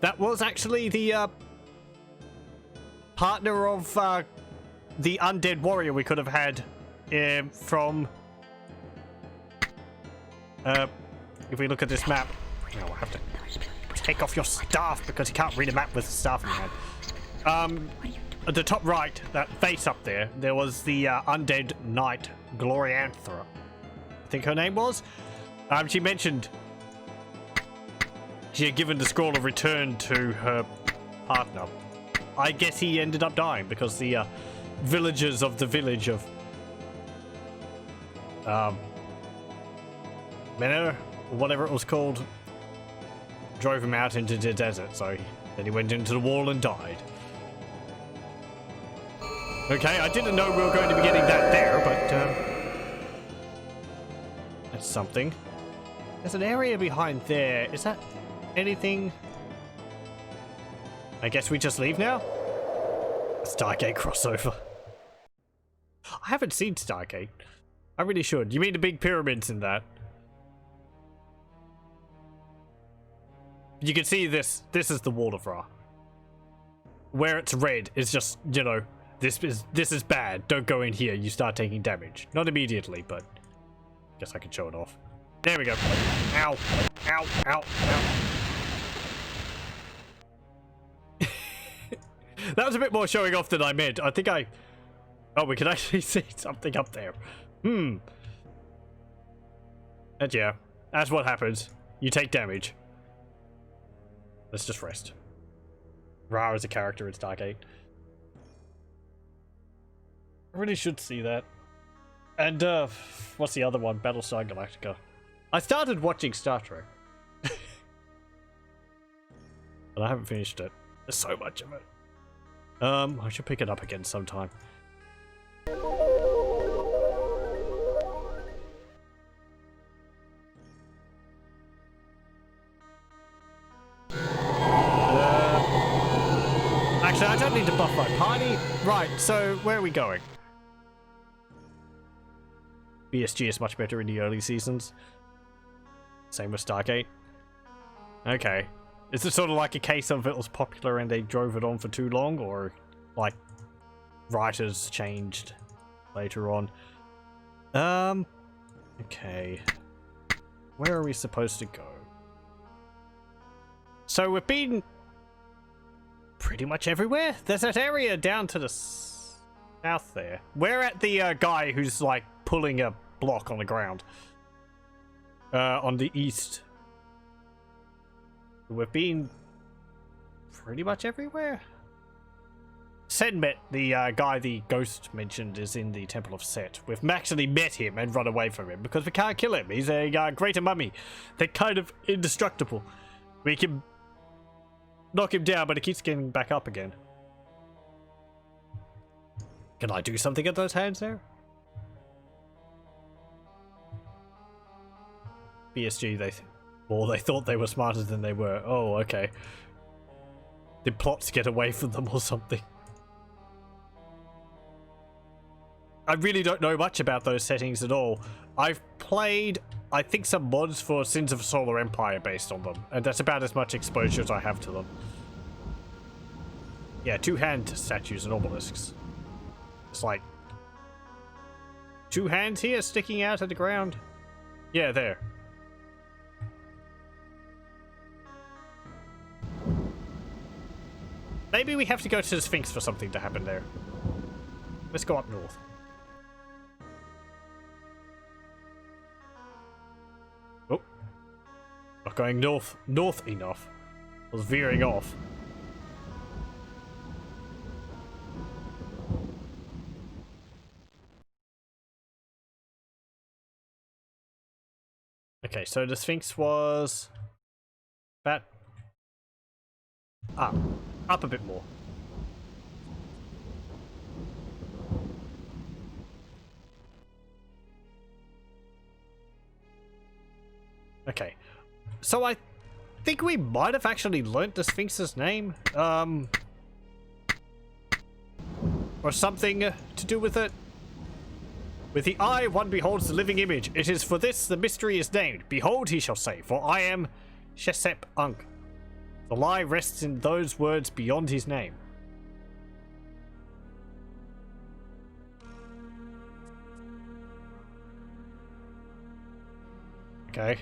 that was actually the partner of the undead warrior we could have had from... if we look at this map... Oh, I have to take off your staff because you can't read a map with the staff in your hand. At the top right, that face up there, there was the undead knight Glorianthra. I think her name was. She mentioned she had given the scroll of return to her partner. I guess he ended up dying because the villagers of the village of Menor, or whatever it was called, drove him out into the desert, so then he went into the wall and died. Okay, I didn't know we were going to be getting that there, but that's something. There's an area behind there. Is that anything? I guess we just leave now? Stargate crossover. I haven't seen Stargate. I really should. You mean the big pyramids in that? You can see this. This is the Wall of Ra. Where it's red is just, you know, this is bad. Don't go in here. You start taking damage. Not immediately, but guess I can show it off. There we go. Ow. Ow. Ow. Ow. That was a bit more showing off than I meant. I think I... Oh, we can actually see something up there. And yeah, that's what happens. You take damage. Let's just rest. Ra is a character in Stargate. I really should see that. And, what's the other one? Battlestar Galactica. I started watching Star Trek. But I haven't finished it. There's so much of it. I should pick it up again sometime. Actually, I don't need to buff my party. Right, so where are we going? BSG is much better in the early seasons. Same with Stargate. Okay. Is it sort of like a case of it was popular and they drove it on for too long, or like writers changed later on? Okay. Where are we supposed to go? So we've been pretty much everywhere. There's that area down to the south there. We're at the guy who's like pulling a block on the ground. On the east. We've been pretty much everywhere. Sedmet, the guy the ghost mentioned, is in the Temple of Set. We've actually met him and run away from him because we can't kill him. He's a greater mummy. They're kind of indestructible. We can knock him down, but he keeps getting back up again. Can I do something at those hands there? BSG, they thought they were smarter than they were. Oh, okay. Did plots get away from them or something? I really don't know much about those settings at all. I've played, I think, some mods for Sins of Solar Empire based on them, and that's about as much exposure as I have to them. Yeah, two-hand statues and obelisks. It's like 2 hands here sticking out of the ground. Yeah, there. Maybe we have to go to the Sphinx for something to happen there. Let's go up north. Oh. Not going north enough. I was veering off. Okay, so the Sphinx was that up a bit more. Okay, so I think we might have actually learnt the Sphinx's name, or something to do with it. With the eye, one beholds the living image. It is for this the mystery is named. Behold, he shall say, for I am Shesep Unk. The lie rests in those words beyond his name. Okay.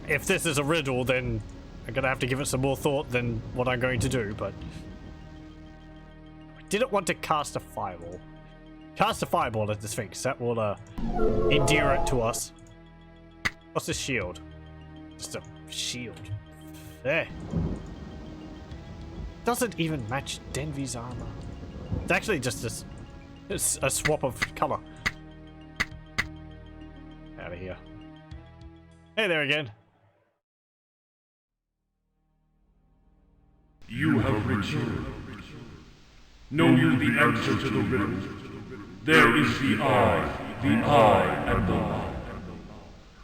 If this is a riddle, then I'm gonna have to give it some more thought than what I'm going to do, but I didn't want to cast a fireball. Cast a fireball at the Sphinx. That will endear it to us. What's this shield? Just a shield. There. Doesn't even match Denvi's armor. It's actually just a swap of color. Out of here. Hey there again. You have returned. Know you the answer to the riddle? There is the eye and the lie.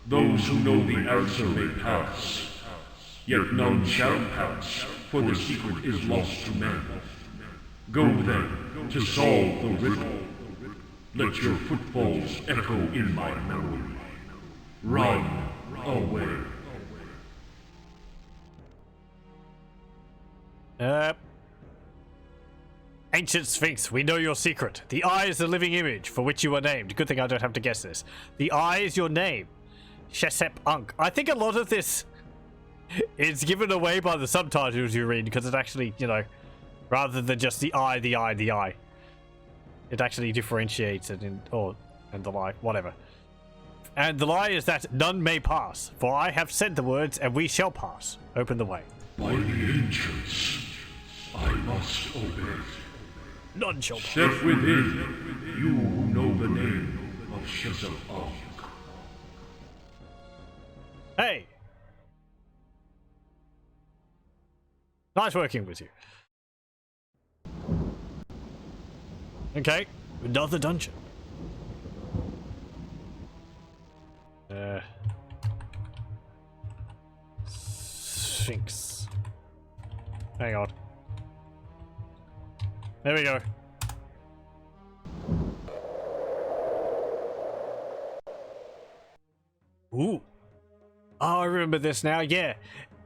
Those who know the answer may pass, yet none shall pass, for the secret is lost to men. Go then, to solve the riddle. Let your footfalls echo in my memory. Run away. Ancient Sphinx, we know your secret. The eye is the living image for which you were named. Good thing I don't have to guess this. The eye is your name. Shesep Unk. I think a lot of this is given away by the subtitles you read, because it actually, you know, rather than just the eye, the eye, the eye, it actually differentiates it in, and the lie, whatever. And the lie is that none may pass, for I have said the words, and we shall pass. Open the way. By the ancients, I must obey. None shall pass. Step within, you who know the name of Shesep Unk. Hey! Nice working with you. Okay, another dungeon. Sphinx. Hang on. There we go. Ooh. Oh, I remember this now. Yeah.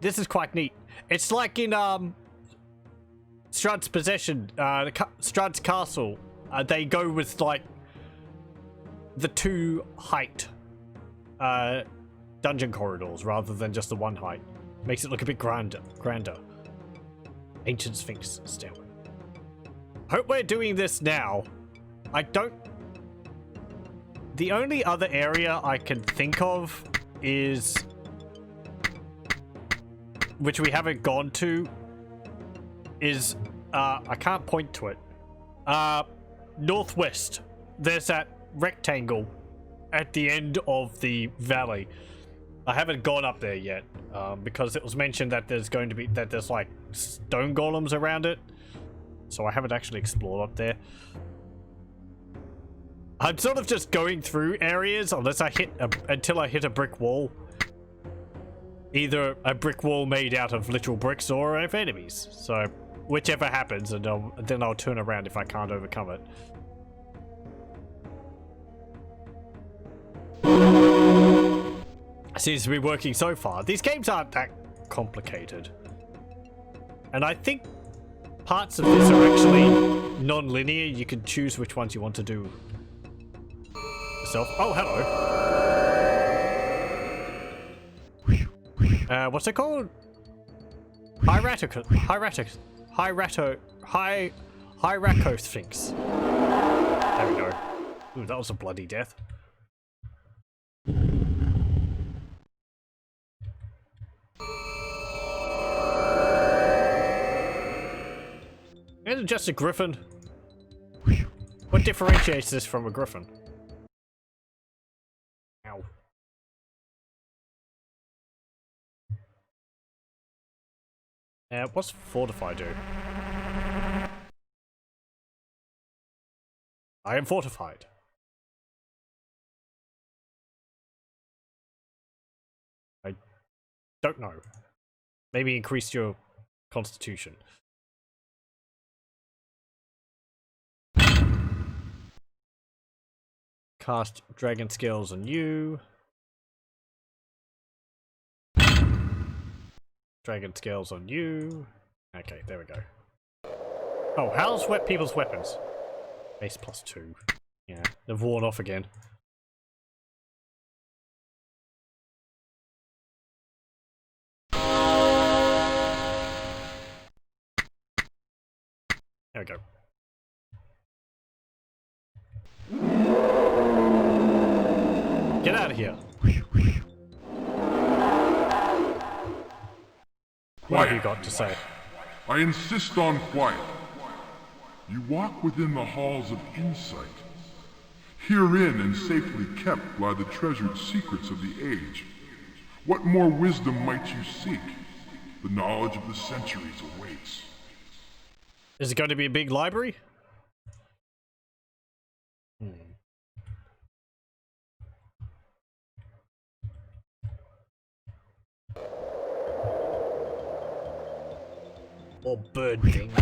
This is quite neat. It's like in Strahd's possession, Strahd's castle. They go with like the two height dungeon corridors rather than just the one height. Makes it look a bit grander. Ancient Sphinx stairway. Hope we're doing this now. The only other area I can think of is, which we haven't gone to, is I can't point to it. Northwest. There's that rectangle at the end of the valley. I haven't gone up there yet because it was mentioned that there's like stone golems around it. So I haven't actually explored up there. I'm sort of just going through areas until I hit a brick wall. Either a brick wall made out of literal bricks or of enemies. So whichever happens, and then I'll turn around if I can't overcome it. Seems to be working so far. These games aren't that complicated. And I think parts of this are actually non-linear. You can choose which ones you want to do yourself. Oh, hello. What's it called? Hyracosphinx. There we go. Ooh, that was a bloody death. Is it just a griffin? What differentiates this from a griffin? Ow. What's fortify do? I am fortified. I don't know. Maybe increase your constitution. Cast dragon skills on you. Dragon skills on you. Okay, there we go. Oh, how's people's weapons? Base +2. Yeah, they've worn off again. There we go. Get out of here. What have you got to say? I insist on quiet. You walk within the halls of insight. Herein and safely kept lie the treasured secrets of the age. What more wisdom might you seek? The knowledge of the centuries awaits. Is it going to be a big library? Or bird things.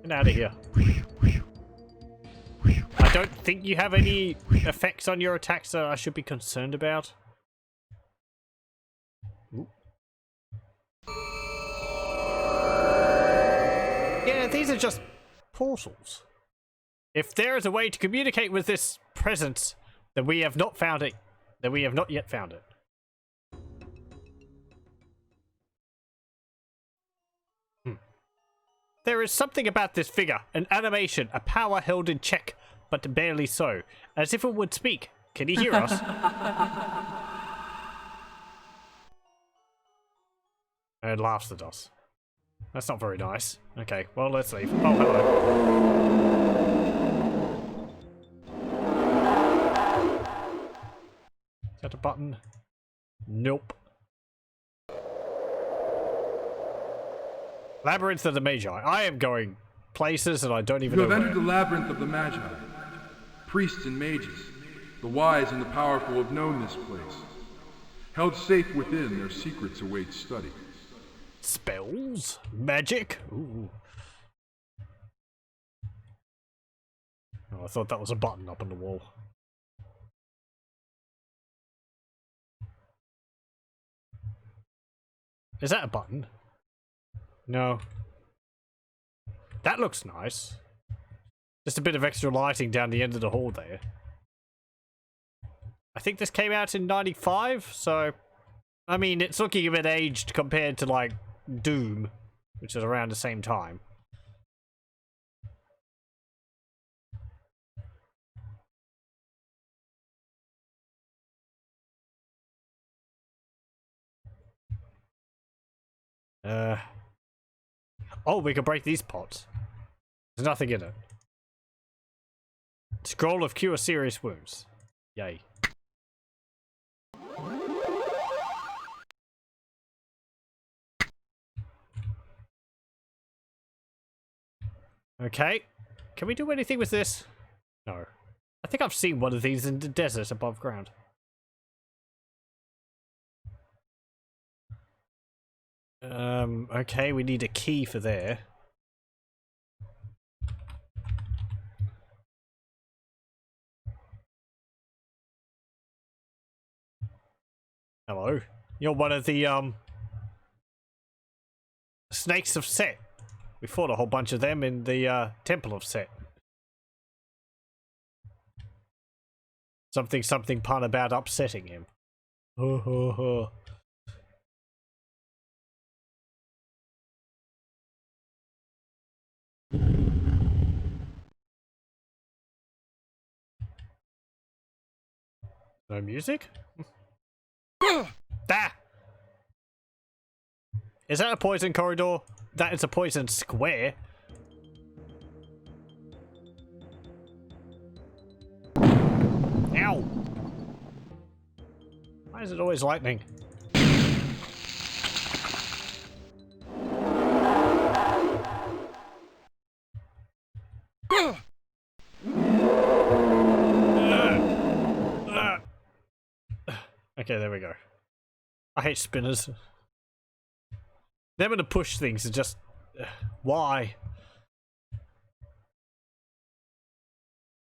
Get out of here. I don't think you have any effects on your attacks that I should be concerned about. Ooh. Yeah, these are just portals. If there is a way to communicate with this presence, then we have not found it. Then we have not yet found it. There is something about this figure, an animation, a power held in check, but barely so, as if it would speak. Can he hear us? And laughs at us. That's not very nice. Okay, well, let's leave. Oh, hello. Is that a button? Nope. Labyrinth of the Magi. I am going places and I don't even know You have where. entered the labyrinth of the Magi. Priests and mages, the wise and the powerful have known this place. Held safe within, their secrets await study. Spells? Magic? Ooh. Oh, I thought that was a button up on the wall. Is that a button? No. That looks nice. Just a bit of extra lighting down the end of the hall there. I think this came out in 95, so... I mean, it's looking a bit aged compared to, like, Doom, which is around the same time. Oh, we can break these pots. There's nothing in it. Scroll of Cure Serious Wounds. Yay. Okay. Can we do anything with this? No. I think I've seen one of these in the desert above ground. Okay, we need a key for there. Hello. You're one of the, Snakes of Set. We fought a whole bunch of them in the, Temple of Set. Something pun about upsetting him. Ho ho ho. No music? Ah! Is that a poison corridor? That is a poison square. Ow! Why is it always lightning? Okay, there we go. I hate spinners. Them to push things are just... why?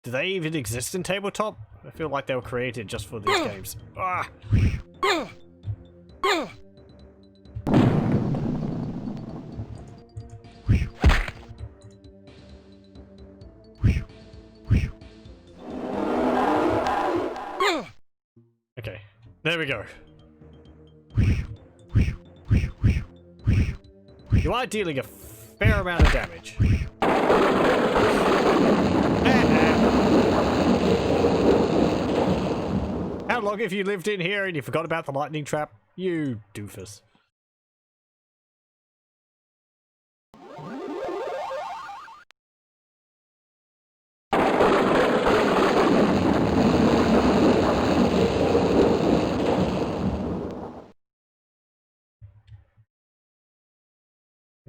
Do they even exist in tabletop? I feel like they were created just for these games. Ah! Okay, there we go. You are dealing a fair amount of damage. How long have you lived in here and you forgot about the lightning trap? You doofus.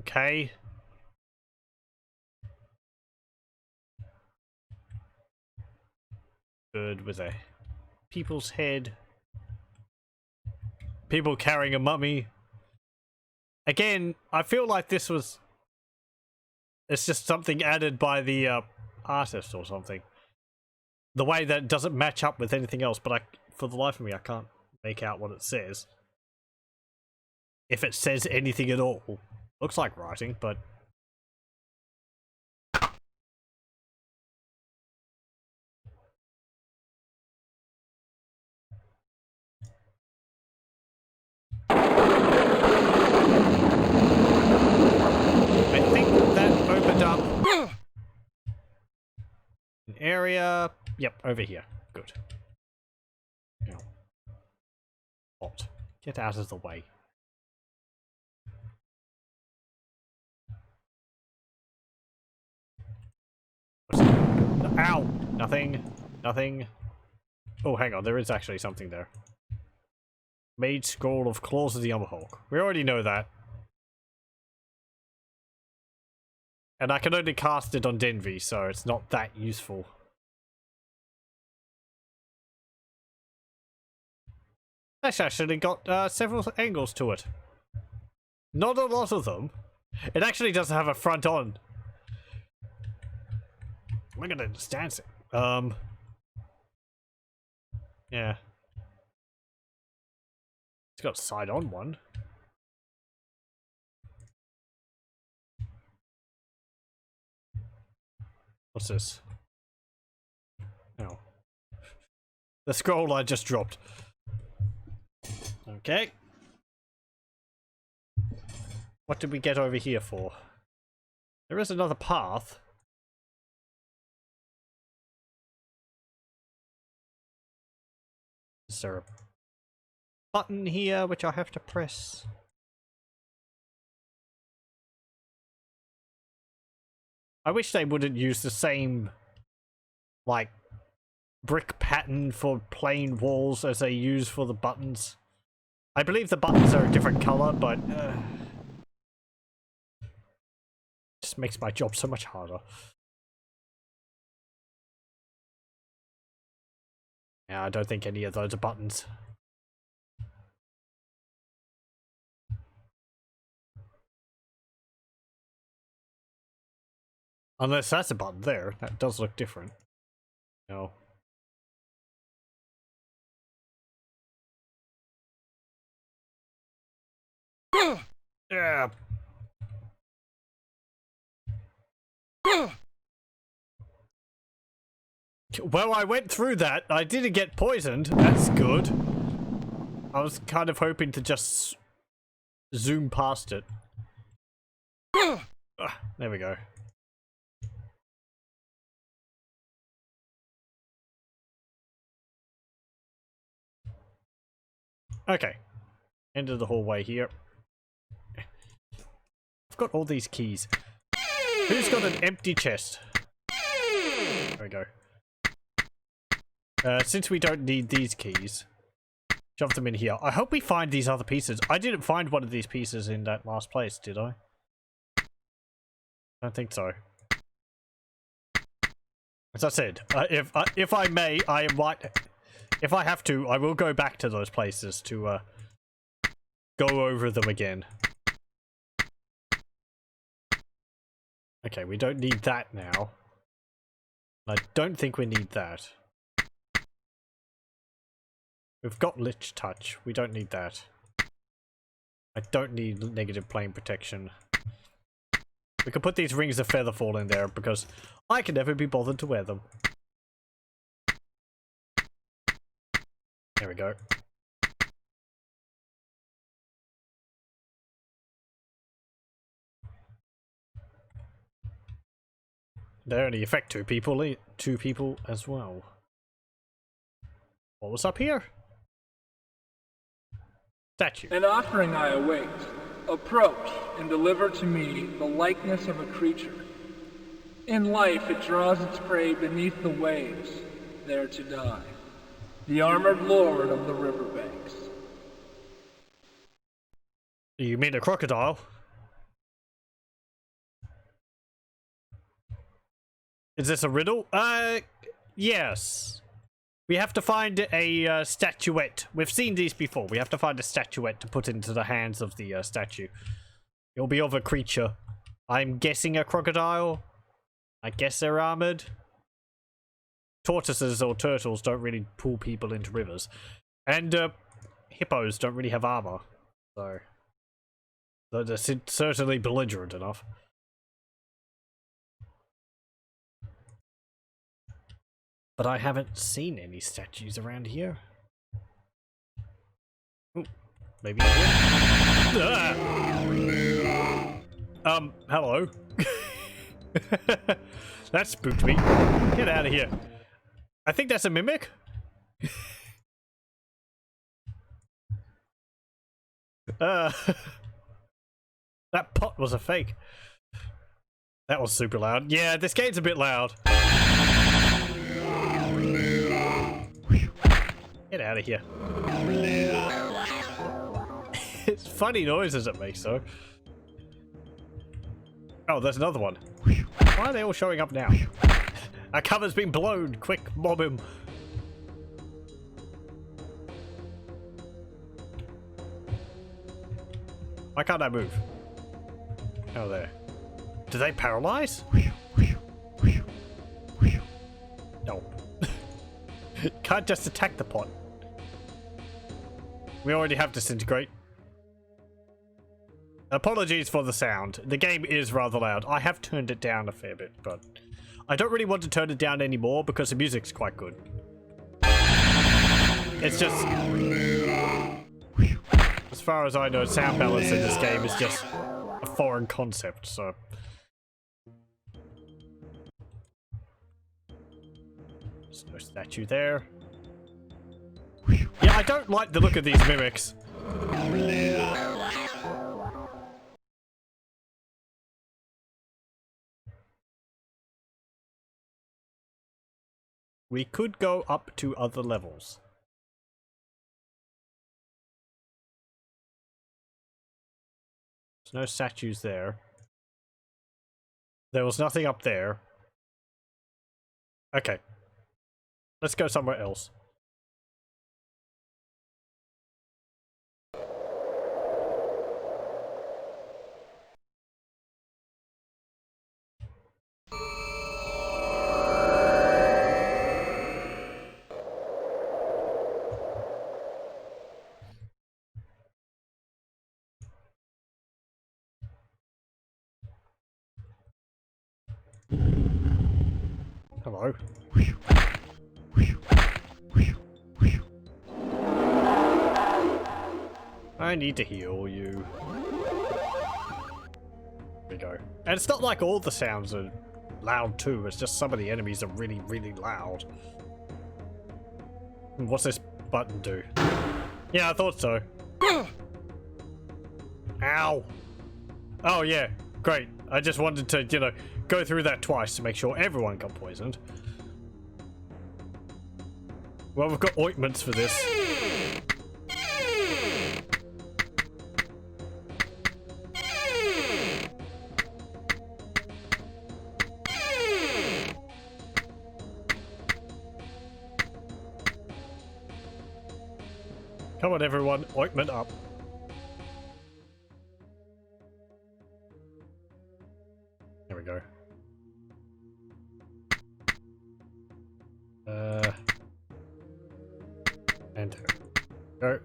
Okay. Bird with a people's head. People carrying a mummy. Again, I feel like this was... it's just something added by the artist or something. The way that it doesn't match up with anything else, but for the life of me, I can't make out what it says. If it says anything at all. Looks like writing, but... I think that opened up an area. Yep, over here. Good. Now, what? Get out of the way. Ow! Nothing. Nothing. Oh, hang on. There is actually something there. Mage Scroll of Claws of the Umberhawk. We already know that. And I can only cast it on Denvi, so it's not that useful. That's actually got several angles to it. Not a lot of them. It actually doesn't have a front on. Look at it dancing. Yeah. It's got side on one. What's this? Oh. The scroll I just dropped. Okay. What did we get over here for? There is another path. Is there a button here which I have to press? I wish they wouldn't use the same, like, brick pattern for plain walls as they use for the buttons. I believe the buttons are a different color, but just makes my job so much harder. Yeah, I don't think any of those are buttons. Unless that's a button there. That does look different. No. Yeah. Well, I went through that. I didn't get poisoned. That's good. I was kind of hoping to just zoom past it. There we go. Okay. End of the hallway here. I've got all these keys. Who's got an empty chest? There we go. Since we don't need these keys, shove them in here. I hope we find these other pieces. I didn't find one of these pieces in that last place, did I? I don't think so. As I said, if I may, I might. If I have to, I will go back to those places to go over them again. Okay, we don't need that now. I don't think we need that. We've got Lich Touch. We don't need that. I don't need negative plane protection. We can put these rings of Featherfall in there because I can never be bothered to wear them. There we go. They only affect two people as well. What was up here? Statue. An offering I await. Approach and deliver to me the likeness of a creature. In life it draws its prey beneath the waves, there to die. The armored lord of the riverbanks. You mean a crocodile? Is this a riddle? Yes. We have to find a statuette. We've seen these before. We have to find a statuette to put into the hands of the statue. It'll be of a creature. I'm guessing a crocodile. I guess they're armored. Tortoises or turtles don't really pull people into rivers. And hippos don't really have armor. So they're certainly belligerent enough. But I haven't seen any statues around here. Ooh, maybe here. Hello. That spooked me. Get out of here. I think that's a mimic. That pot was a fake. That was super loud. Yeah, this game's a bit loud. Get out of here. It's funny noises it makes, though. Oh, there's another one. Why are they all showing up now? Our cover's been blown. Quick, mob him. Why can't I move? Oh, there. Do they paralyze? No. Can't just attack the pot. We already have disintegrate. Apologies for the sound. The game is rather loud. I have turned it down a fair bit, but I don't really want to turn it down anymore because the music's quite good. It's just, as far as I know, sound balance in this game is just a foreign concept, so. There's no statue there. Yeah, I don't like the look of these mimics. We could go up to other levels. There's no statues there. There was nothing up there. Okay. Let's go somewhere else. Hello. I need to heal you. There we go. And it's not like all the sounds are loud too, it's just some of the enemies are really, really loud. What's this button do? Yeah, I thought so. Ow. Oh, yeah. Great. I just wanted to, you know, go through that twice to make sure everyone got poisoned. Well, we've got ointments for this. Come on, everyone. Ointment up. There we go. And go.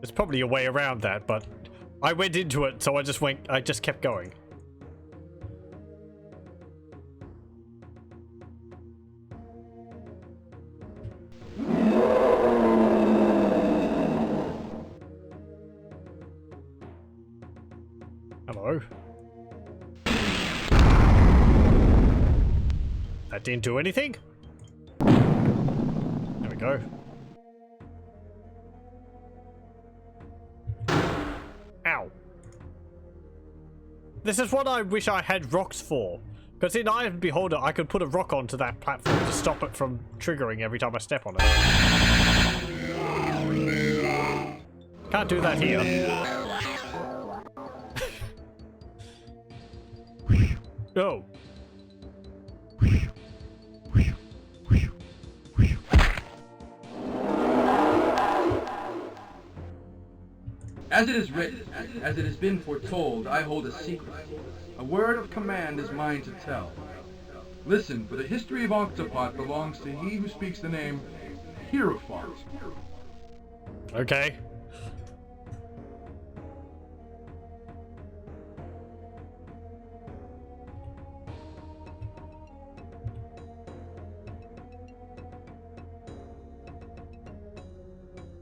There's probably a way around that, but I went into it, so I just kept going. Hello. That didn't do anything? There we go. Ow. This is what I wish I had rocks for. Because in Eye of the Beholder, I could put a rock onto that platform to stop it from triggering every time I step on it. Can't do that here. Oh. As it is written, as it has been foretold, I hold a secret. A word of command is mine to tell. Listen, for the history of Anhktepot belongs to he who speaks the name Har'Akir. Okay.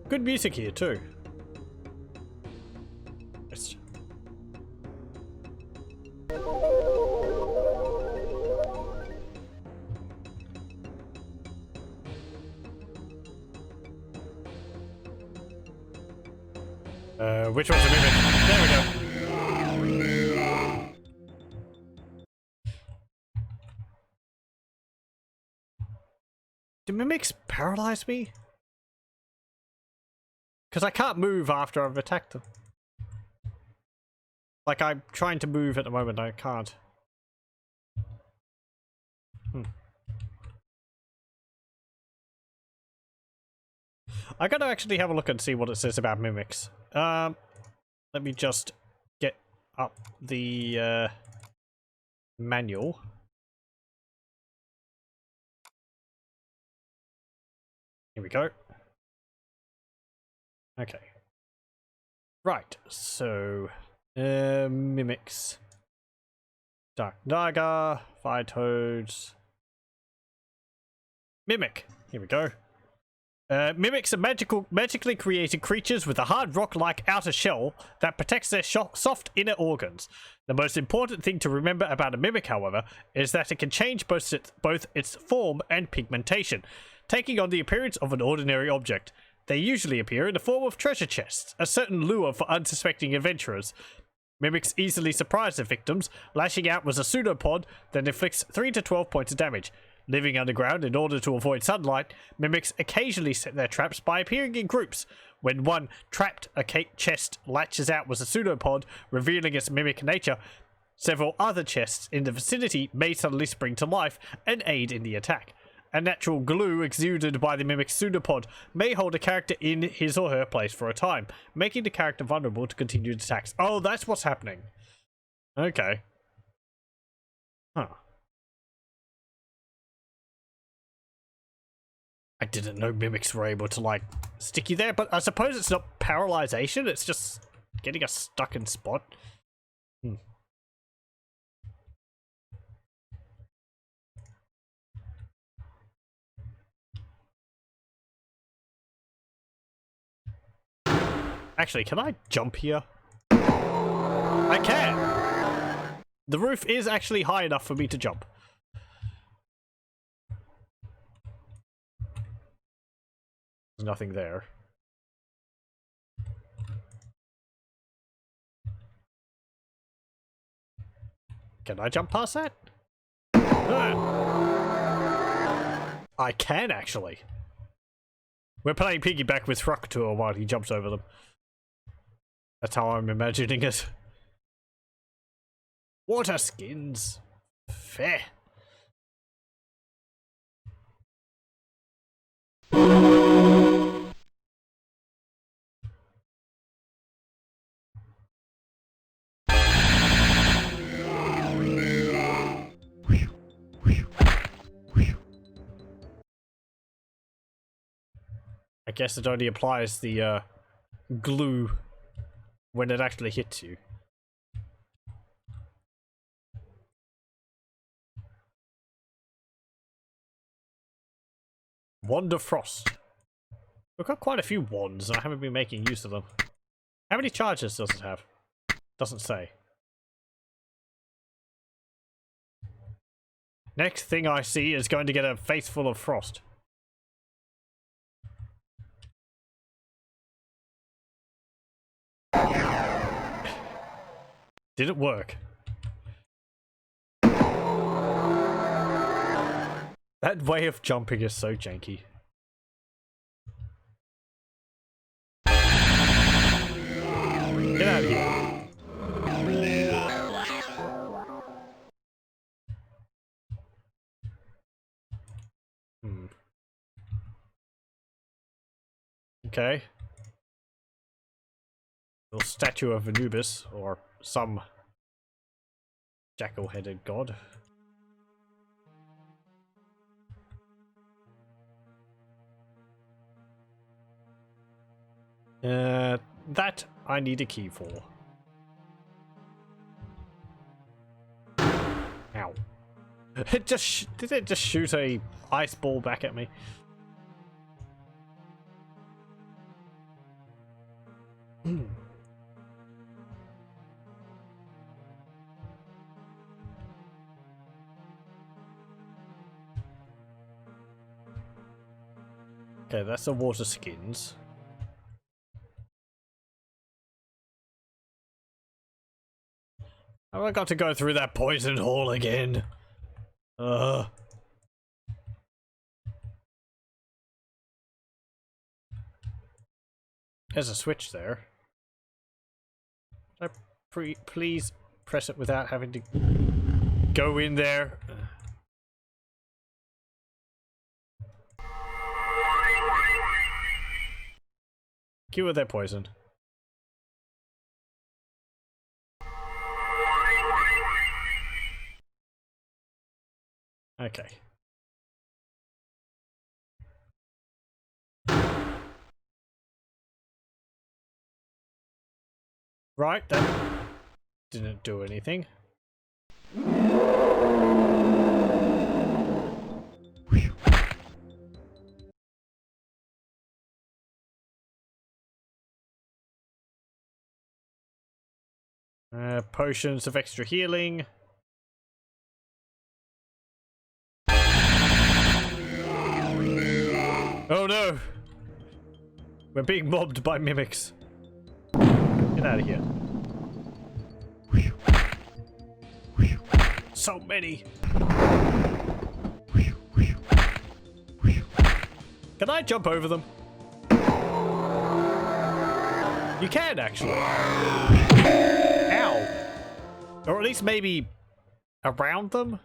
Good music here too. Yes. Which one's a mimic? There we go. Do mimics paralyze me? Because I can't move after I've attacked them. Like, I'm trying to move at the moment, I can't. I gotta actually have a look and see what it says about mimics. Let me just get up the manual. Here we go. Okay. Right, so mimics. Dark Dagger, Fire Toads. Mimic. Here we go. Mimics are magically created creatures with a hard rock-like outer shell that protects their soft inner organs. The most important thing to remember about a mimic, however, is that it can change both its form and pigmentation, taking on the appearance of an ordinary object. They usually appear in the form of treasure chests, a certain lure for unsuspecting adventurers. Mimics easily surprise their victims, lashing out with a pseudopod that inflicts 3 to 12 points of damage. Living underground in order to avoid sunlight, mimics occasionally set their traps by appearing in groups. When one trapped chest latches out with a pseudopod, revealing its mimic nature, several other chests in the vicinity may suddenly spring to life and aid in the attack. A natural glue exuded by the mimic's pseudopod may hold a character in his or her place for a time, making the character vulnerable to continued attacks. Oh, that's what's happening. Okay. Huh. I didn't know mimics were able to, like, stick you there, but I suppose it's not paralyzation, it's just getting us stuck in spot. Actually, can I jump here? I can! The roof is actually high enough for me to jump. There's nothing there. Can I jump past that? I can actually. We're playing piggyback with Har'Akir while he jumps over them. That's how I'm imagining it. Water skins. Fair. I guess it only applies the glue when it actually hits you. Wand of Frost. We've got quite a few wands and I haven't been making use of them. How many charges does it have? Doesn't say. Next thing I see is going to get a face full of frost. Did it work? That way of jumping is so janky. Get out of here. Okay. Little statue of Anubis, or some jackal-headed god. That I need a key for. Ow. It just did it just shoot a ice ball back at me? Okay, that's the water skins. Have I got to go through that poison hall again? There's a switch there. Can I please press it without having to go in there? Cure their poison. Okay. Right, that didn't do anything. Potions of extra healing. Oh no! We're being mobbed by mimics. Get out of here. So many! Can I jump over them? You can, actually. Ow! Or at least maybe around them?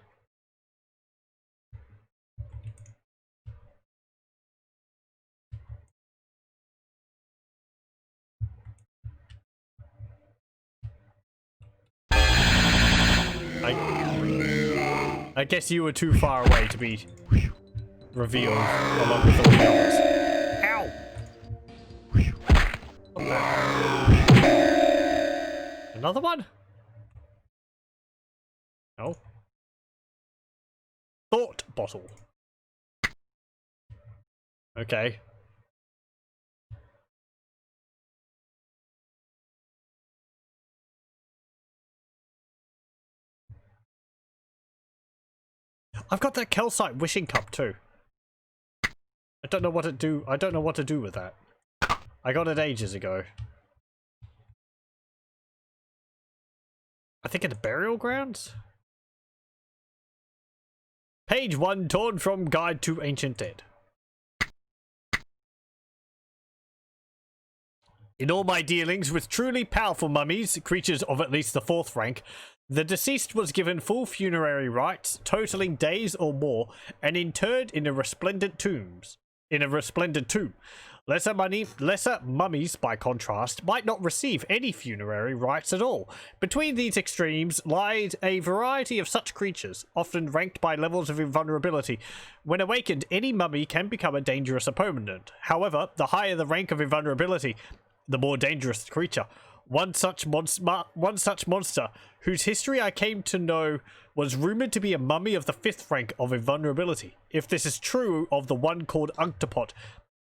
I guess you were too far away to be revealed along with all the others. Ow! Another one? No. Thought bottle. Okay. I've got that calcite wishing cup too. I don't know what to do. I don't know what to do with that. I got it ages ago. I think at the burial grounds? Page 1, torn from Guide to Ancient Dead. In all my dealings with truly powerful mummies, creatures of at least the 4th rank, the deceased was given full funerary rites, totaling days or more, and interred in a resplendent tomb. Lesser mummies, by contrast, might not receive any funerary rites at all. Between these extremes lied a variety of such creatures, often ranked by levels of invulnerability. When awakened, any mummy can become a dangerous opponent. However, the higher the rank of invulnerability, the more dangerous the creature. One such monster, whose history I came to know, was rumored to be a mummy of the 5th rank of invulnerability. If this is true of the one called Anhktepot,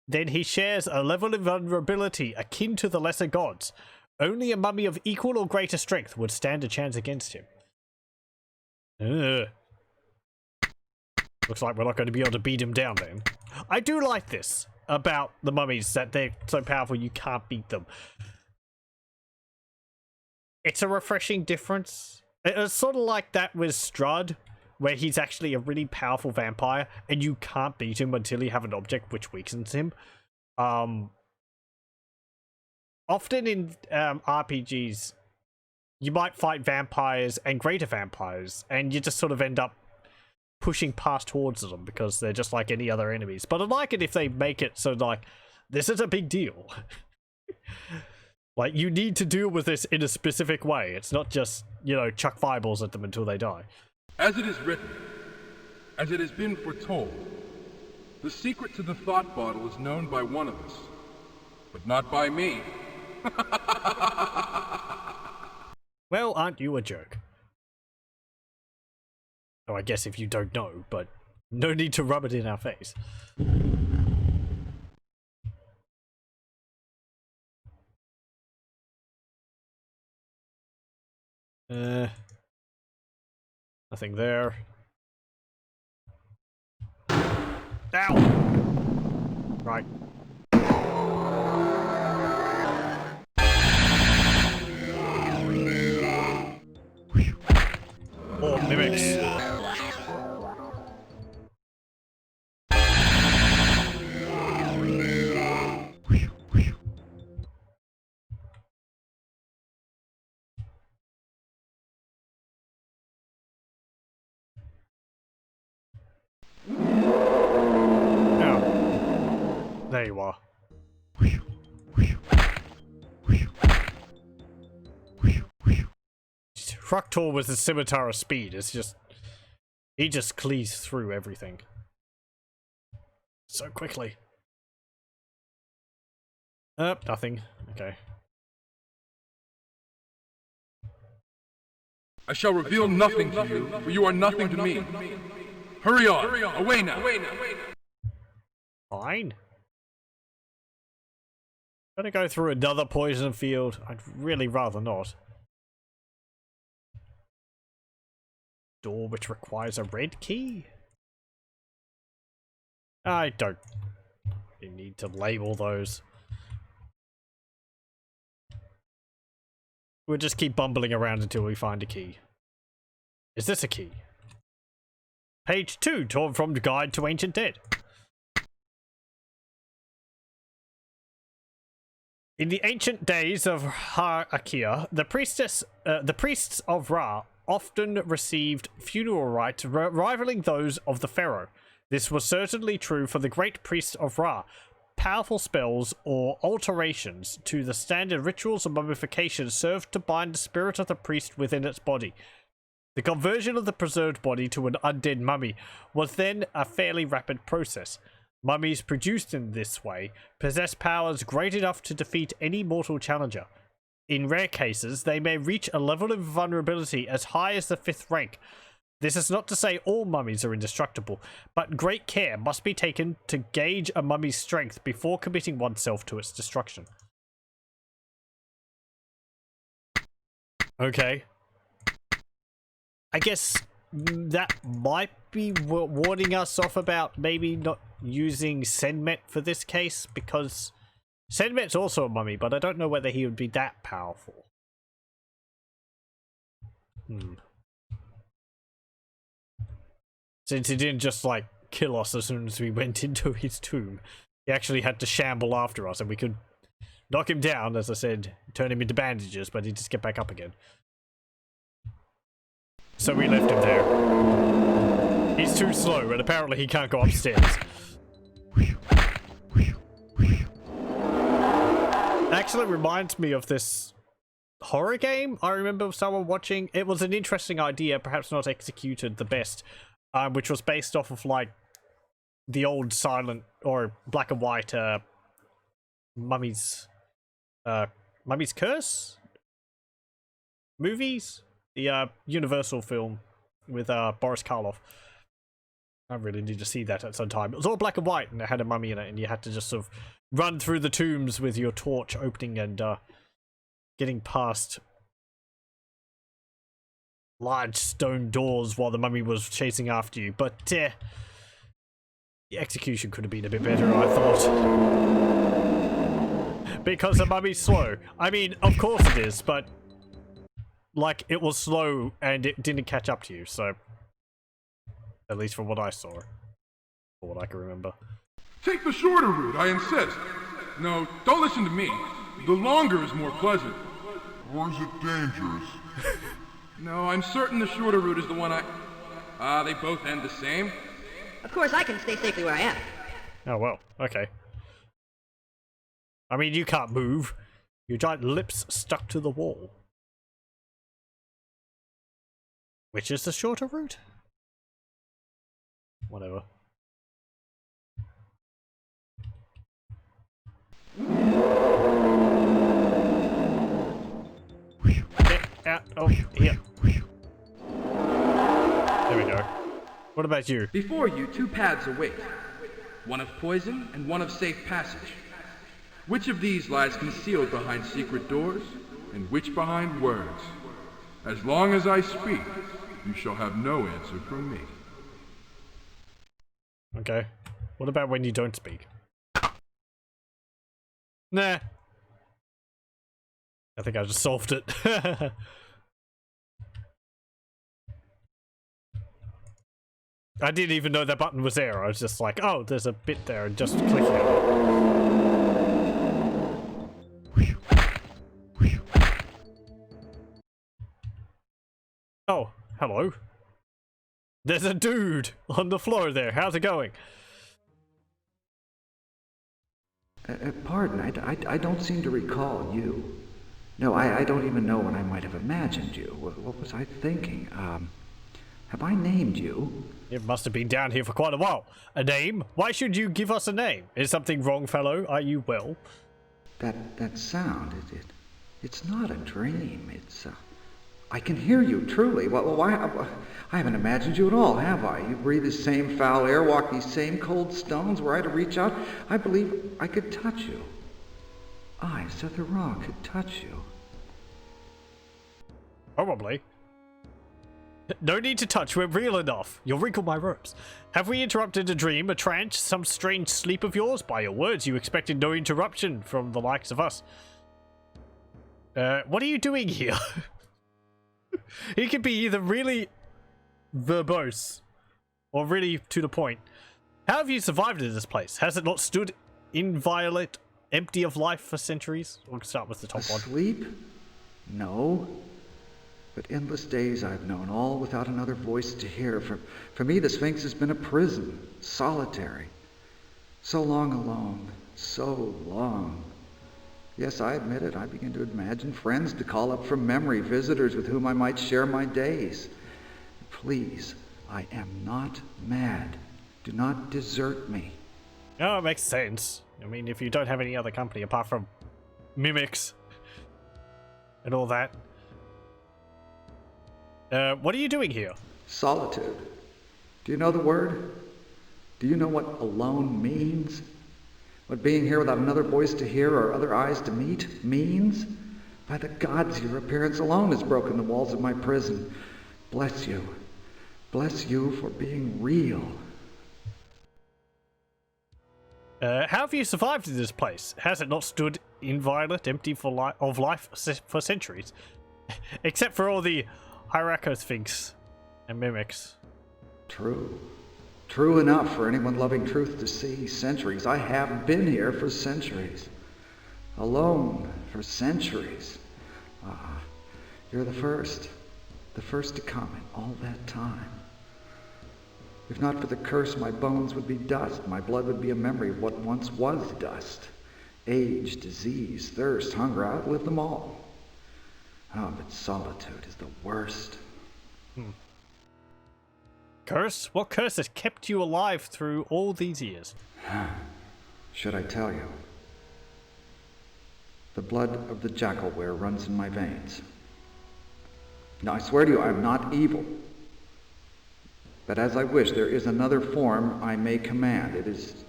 then he shares a level of vulnerability akin to the lesser gods. Only a mummy of equal or greater strength would stand a chance against him. Looks like we're not going to be able to beat him down then. I do like this about the mummies, that they're so powerful you can't beat them. It's a refreshing difference. It's sort of like that with Strahd, where he's actually a really powerful vampire, and you can't beat him until you have an object which weakens him. Often in RPGs, you might fight vampires and greater vampires, and you just sort of end up pushing past towards them because they're just like any other enemies. But I like it if they make it so, like, this is a big deal. Like, you need to deal with this in a specific way. It's not just, you know, chuck fireballs at them until they die. As it is written, as it has been foretold, the secret to the thought bottle is known by one of us, but not by me. Well, aren't you a jerk? Oh, I guess if you don't know, but no need to rub it in our face. Nothing there. Ow! Right. More mimics. There you are. Har'Akir with the scimitar of speed. It's just... he just cleaves through everything. So quickly. Nothing. Okay. I shall reveal nothing to you, for you are nothing to me. Hurry on! Away now! Fine. Gonna go through another poison field. I'd really rather not. Door which requires a red key? I don't really need to label those. We'll just keep bumbling around until we find a key. Is this a key? Page 2, torn from the Guide to Ancient Dead. In the ancient days of Har'Akir, the priests of Ra often received funeral rites rivaling those of the pharaoh. This was certainly true for the great priest of Ra. Powerful spells or alterations to the standard rituals of mummification served to bind the spirit of the priest within its body. The conversion of the preserved body to an undead mummy was then a fairly rapid process. Mummies produced in this way possess powers great enough to defeat any mortal challenger. In rare cases, they may reach a level of vulnerability as high as the 5th rank. This is not to say all mummies are indestructible, but great care must be taken to gauge a mummy's strength before committing oneself to its destruction. Okay. I guess that might be warning us off about maybe not using Senmet for this case, because Senmet's also a mummy, but I don't know whether he would be that powerful. Since he didn't just, like, kill us as soon as we went into his tomb. He actually had to shamble after us, and we could knock him down, as I said, turn him into bandages, but he'd just get back up again. So we left him there. He's too slow, and apparently he can't go upstairs. Actually reminds me of this horror game I remember someone watching. It was an interesting idea, perhaps not executed the best, which was based off of, like, the old silent or black and white Mummy's Curse movies, the Universal film with Boris Karloff. I really need to see that at some time. It was all black and white, and it had a mummy in it, and you had to just sort of run through the tombs with your torch opening and getting past large stone doors while the mummy was chasing after you. But the execution could have been a bit better, I thought. Because the mummy's slow. I mean, of course it is, but like, it was slow and it didn't catch up to you, so at least from what I saw, or what I can remember. Take the shorter route, I insist. No, don't listen to me. The longer is more pleasant. Or is it dangerous? No, I'm certain the shorter route is the one they both end the same. Of course, I can stay safely where I am. Oh, well, okay. I mean, you can't move. Your giant lips stuck to the wall. Which is the shorter route? Whatever. Get out of here. There we go. What about you? Before you, two paths await. One of poison and one of safe passage. Which of these lies concealed behind secret doors, and which behind words? As long as I speak, you shall have no answer from me. Okay. What about when you don't speak? Nah. I think I just solved it. I didn't even know that button was there. I was just like, oh, there's a bit there, and just clicking on it. Oh, hello. There's a dude on the floor there. How's it going? Pardon, I don't seem to recall you. No, I don't even know when I might have imagined you. What was I thinking? Have I named you? It must have been down here for quite a while. A name? Why should you give us a name? Is something wrong, fellow? Are you well? That sound, it's not a dream. It's, I can hear you, truly. Well, I haven't imagined you at all, have I? You breathe the same foul air, walk these same cold stones. Were I to reach out, I believe I could touch you. I, Seth the Rock, could touch you. Probably. No need to touch, we're real enough. You'll wrinkle my ropes. Have we interrupted a dream, a trance, some strange sleep of yours? By your words, you expected no interruption from the likes of us. What are you doing here? He could be either really verbose or really to the point. How have you survived in this place? Has it not stood inviolate, empty of life for centuries? We'll start with the top one. Sleep? No. But endless days I've known, all without another voice to hear. For me, the Sphinx has been a prison, solitary. So long alone, so long. Yes, I admit it, I begin to imagine friends to call up from memory, visitors with whom I might share my days. Please, I am not mad. Do not desert me. Oh, it makes sense. I mean, if you don't have any other company apart from mimics and all that. What are you doing here? Solitude. Do you know the word? Do you know what alone means? What being here without another voice to hear or other eyes to meet means? By the gods, your appearance alone has broken the walls of my prison. Bless you. Bless you for being real. How have you survived in this place? Has it not stood inviolate, empty of life for centuries? Except for all the Har'Akir sphinx and mimics. True. True enough for anyone loving truth to see. Centuries. I have been here for centuries. Alone for centuries. You're the first to come in all that time. If not for the curse, my bones would be dust. My blood would be a memory of what once was dust. Age, disease, thirst, hunger, I outlived them all. Oh, but solitude is the worst. Curse? What curse has kept you alive through all these years? Should I tell you? The blood of the jackalware runs in my veins. Now, I swear to you, I am not evil. But as I wish, there is another form I may command. It is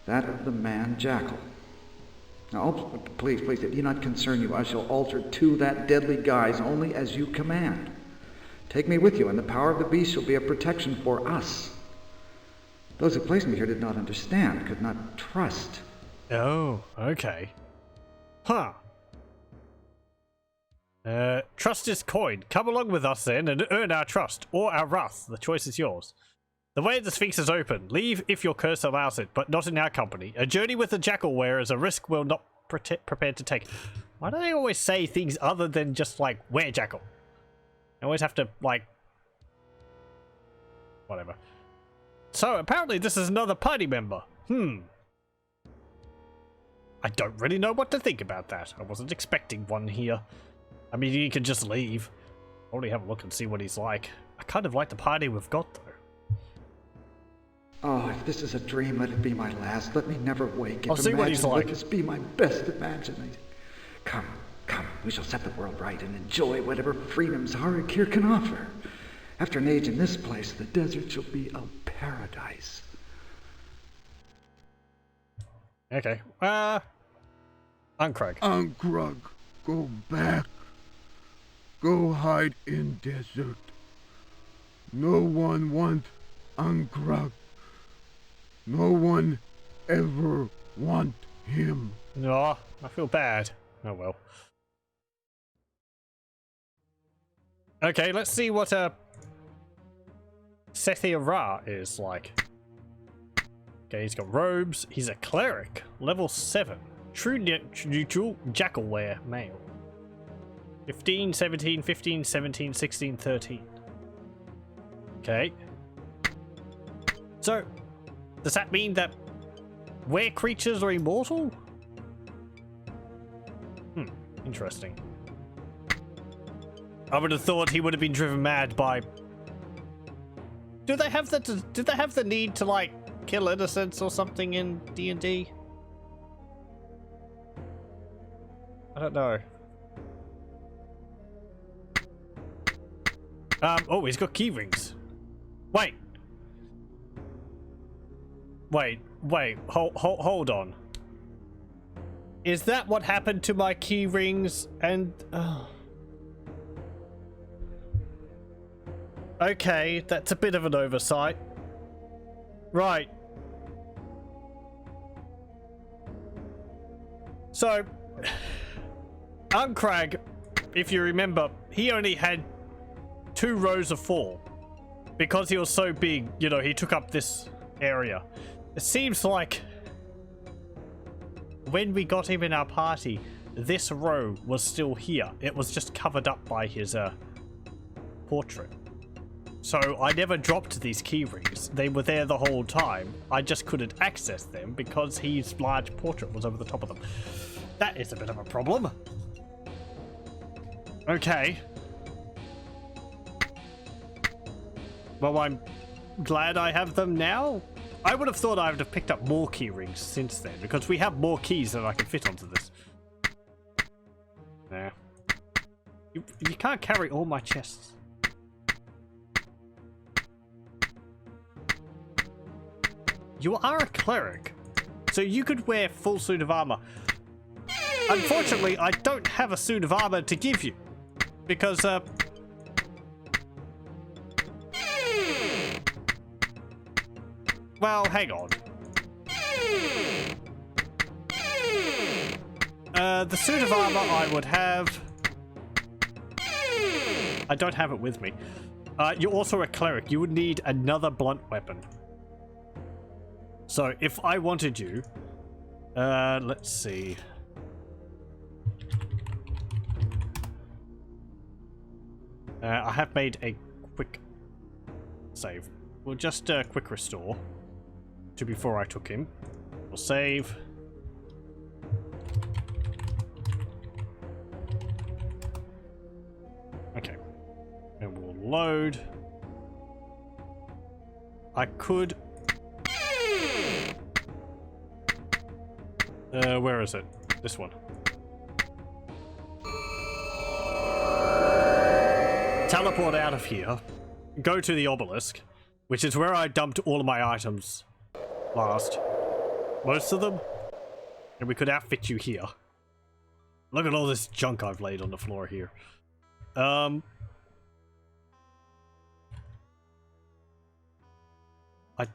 that of the man-jackal. Now, please, it do not concern you. I shall alter to that deadly guise only as you command. Take me with you, and the power of the beast shall be a protection for us. Those who placed me here did not understand, could not trust. Oh, okay. Huh. Trust is coined. Come along with us then and earn our trust, or our wrath. The choice is yours. The way of the Sphinx is open. Leave if your curse allows it, but not in our company. A journey with the jackalware is a risk we're not prepared to take. Why do they always say things other than just like, were-jackal? I always have to, like... whatever. So, apparently this is another party member. I don't really know what to think about that. I wasn't expecting one here. I mean, he can just leave. Only have a look and see what he's like. I kind of like the party we've got, though. Oh, if this is a dream, let it be my last. Let me never wake. I'll see what he's like. Let this be my best imagination. Come, we shall set the world right and enjoy whatever freedoms Har'Akir can offer. After an age in this place, the desert shall be a paradise. Okay. Ankrag. Ankrag, go back. Go hide in desert. No one wants Ankrag. No one ever want him. No, I feel bad. Oh well. Okay, let's see what Sethia Ra is like. Okay, he's got robes. He's a cleric, level 7. True neutral jackalware male. 15, 17, 15, 17, 16, 13. Okay. So, does that mean that were creatures are immortal? Interesting. I would have thought he would have been driven mad by... Do they have the need to, like, kill innocents or something in D&D? I don't know. Oh, he's got key rings. Wait, hold on. Is that what happened to my key rings? And okay, that's a bit of an oversight. Right. So, Ankrag, if you remember, he only had 2 rows of 4. Because he was so big, you know, he took up this area. It seems like when we got him in our party, this row was still here. It was just covered up by his portrait. So I never dropped these key rings. They were there the whole time. I just couldn't access them because his large portrait was over the top of them. That is a bit of a problem. Okay. Well, I'm glad I have them now. I would have thought I would have picked up more key rings since then, because we have more keys than I can fit onto this. Nah. You can't carry all my chests. You are a cleric, so you could wear full suit of armor. Unfortunately, I don't have a suit of armor to give you, because Well, hang on. The suit of armor I would have... I don't have it with me. You're also a cleric. You would need another blunt weapon. So, if I wanted you... let's see. I have made a quick save. We'll just quick restore to before I took him. We'll save. Okay. And we'll load. I could... where is it? This one. Teleport out of here. Go to the obelisk, which is where I dumped all of my items last. Most of them. And we could outfit you here. Look at all this junk I've laid on the floor here. I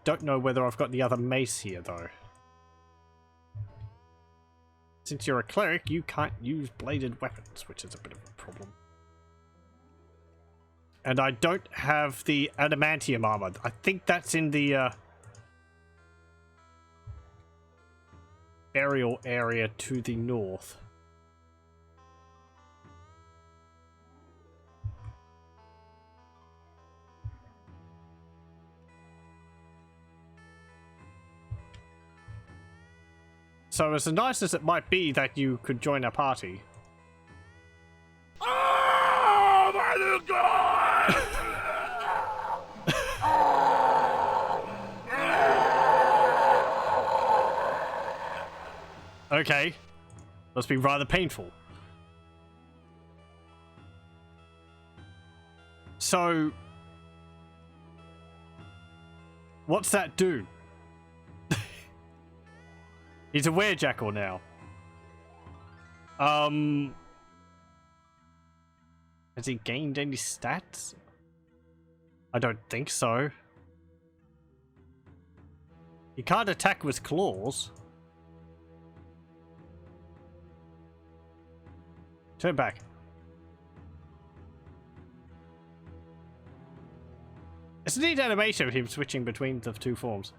don't know whether I've got the other mace here, though. Since you're a cleric, you can't use bladed weapons, which is a bit of a problem. And I don't have the adamantium armor. I think that's in the burial area to the north. So as nice as it might be that you could join a party. Oh my little God! Okay. Must be rather painful. So... what's that do? He's a werejackal now. Has he gained any stats? I don't think so. He can't attack with claws. Turn back. It's a neat animation of him switching between the two forms.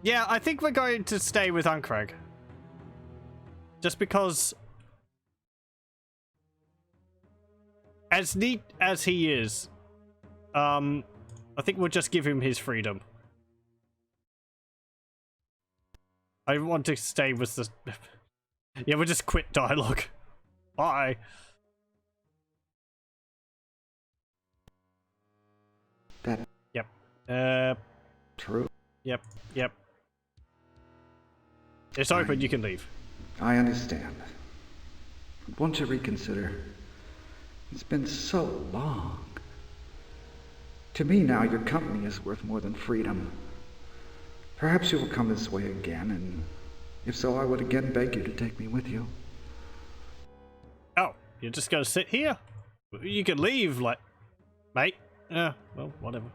Yeah, I think we're going to stay with Ankrag. Just because... as neat as he is, I think we'll just give him his freedom. I want to stay with the... yeah, we'll just quit dialogue. Bye. That... Yep. True. Yep. Yep. It's open, you can leave. I understand. Won't you reconsider? It's been so long. To me now, your company is worth more than freedom. Perhaps you will come this way again, and if so, I would again beg you to take me with you. Oh, you're just gonna sit here? You can leave, like... mate. Well, whatever.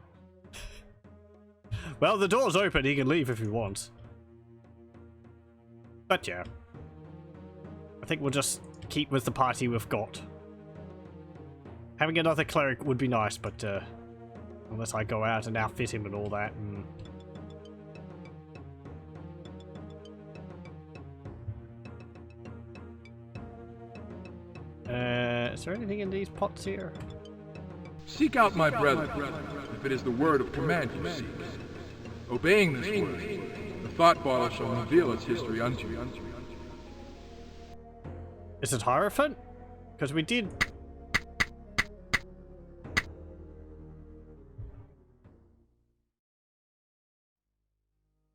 Well, the door's open, he can leave if he wants. But yeah. I think we'll just keep with the party we've got. Having another cleric would be nice, but unless I go out and outfit him and all that. Is there anything in these pots here? Seek out my brethren, if it is the word of command you seek. Obeying this word, the thought bottle shall reveal its history unto you. Is it Hierophant? Because we did...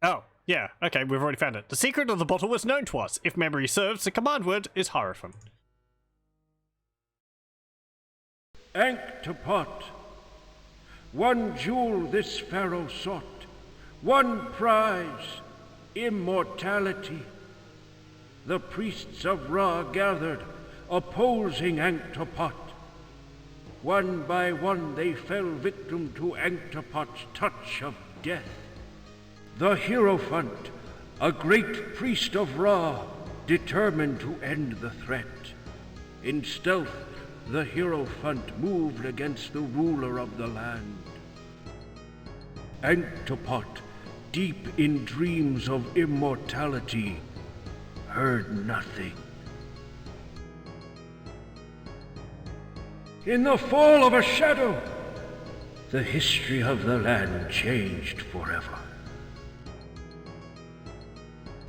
oh, yeah, okay, we've already found it. The secret of the bottle was known to us. If memory serves, the command word is Hierophant. Anhktepot. One jewel this pharaoh sought, one prize, immortality. The priests of Ra gathered, opposing Anhktepot. One by one they fell victim to Anhktepot's touch of death. The Hierophant, a great priest of Ra, determined to end the threat. In stealth, the Hierophant moved against the ruler of the land. Anhktepot, deep in dreams of immortality, heard nothing. In the fall of a shadow, the history of the land changed forever.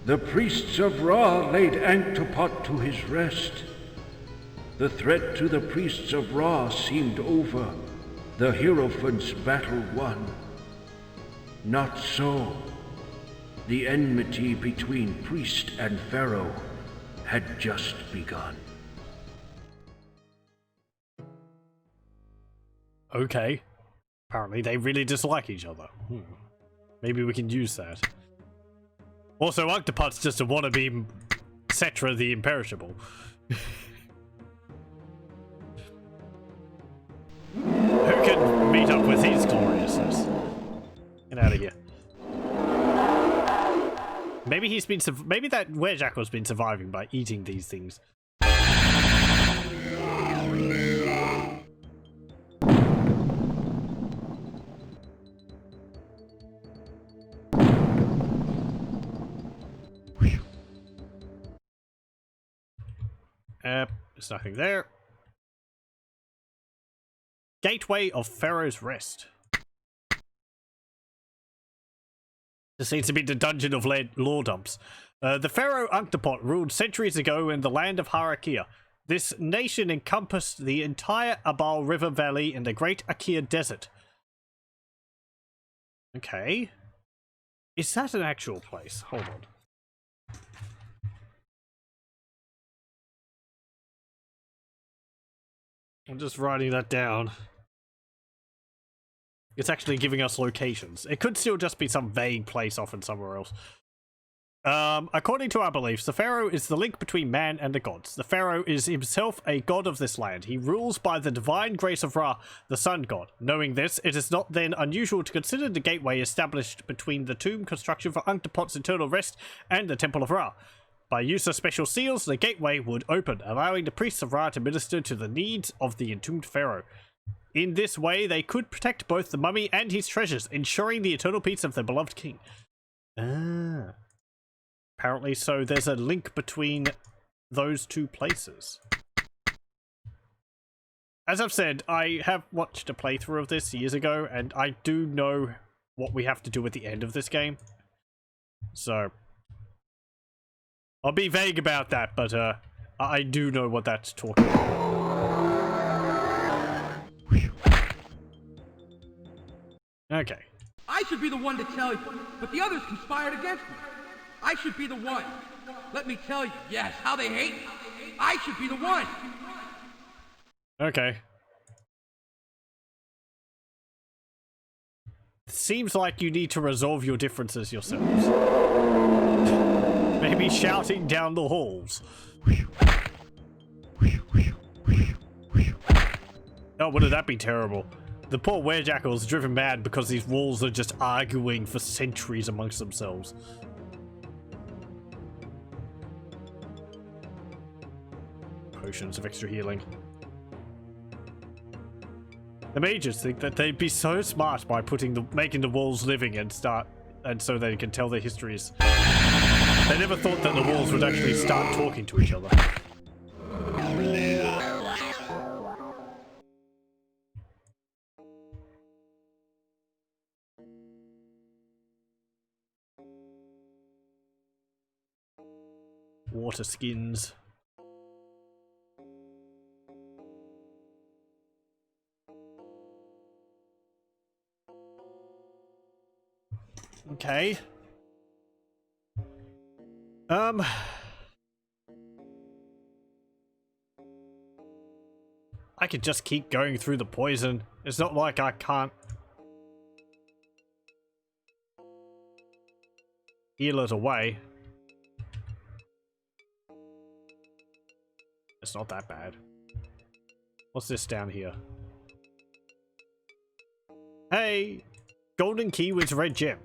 The priests of Ra laid Anhktepot to his rest. The threat to the priests of Ra seemed over, the Hierophant's battle won. Not so. The enmity between priest and pharaoh had just begun. Okay. Apparently they really dislike each other. Maybe we can use that. Also, Anhktepot's just a wannabe Cetra the Imperishable. Who can meet up with his gloriousness? Get out of here. Maybe he's been maybe that werejackal's been surviving by eating these things. There's nothing there. Gateway of Pharaoh's Rest. This seems to be the dungeon of lore dumps. The Pharaoh Anhktepot ruled centuries ago in the land of Har'Akir. This nation encompassed the entire Abal River Valley in the Great Akir Desert. Okay. Is that an actual place? Hold on. I'm just writing that down. It's actually giving us locations. It could still just be some vague place off in somewhere else. According to our beliefs, the Pharaoh is the link between man and the gods. The Pharaoh is himself a god of this land. He rules by the divine grace of Ra, the sun god. Knowing this, it is not then unusual to consider the gateway established between the tomb construction for Anhktepot's eternal rest and the temple of Ra. By use of special seals, the gateway would open, allowing the priests of Ra to minister to the needs of the entombed pharaoh. In this way, they could protect both the mummy and his treasures, ensuring the eternal peace of their beloved king. Ah. Apparently, so there's a link between those two places. As I've said, I have watched a playthrough of this years ago, and I do know what we have to do at the end of this game. So I'll be vague about that, but I do know what that's talking about. Okay. I should be the one to tell you, but the others conspired against me. I should be the one. Let me tell you, yes, how they hate me. I should be the one. Okay. Seems like you need to resolve your differences yourselves. Maybe shouting down the halls. Oh, wouldn't that be terrible? The poor werejackal's driven mad because these walls are just arguing for centuries amongst themselves. Potions of extra healing. The mages think that they'd be so smart by making the walls living and so they can tell their histories. They never thought that the walls would actually start talking to each other. Water skins. Okay. I could just keep going through the poison. It's not like I can't heal it away. It's not that bad. What's this down here? Hey, golden key with red gem.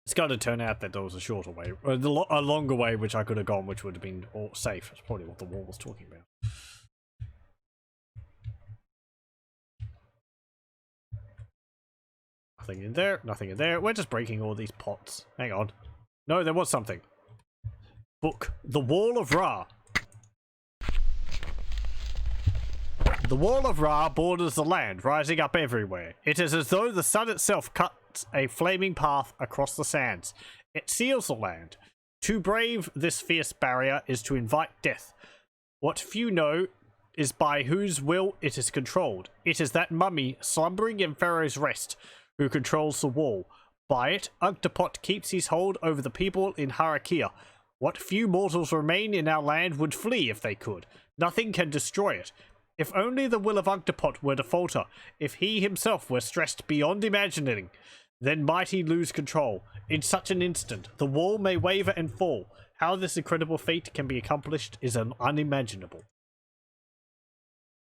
It's got to turn out that there was a shorter way, or a longer way, which I could have gone, which would have been safe. That's probably what the wall was talking about. Nothing in there, nothing in there. We're just breaking all these pots. Hang on. No, there was something. Book. The Wall of Ra. The Wall of Ra borders the land, rising up everywhere. It is as though the sun itself cuts a flaming path across the sands. It seals the land. To brave this fierce barrier is to invite death. What few know is by whose will it is controlled. It is that mummy slumbering in Pharaoh's Rest who controls the wall. By it, Anhktepot keeps his hold over the people in Har'Akir. What few mortals remain in our land would flee if they could. Nothing can destroy it. If only the will of Anhktepot were to falter, if he himself were stressed beyond imagining, then might he lose control. In such an instant, the wall may waver and fall. How this incredible feat can be accomplished is unimaginable.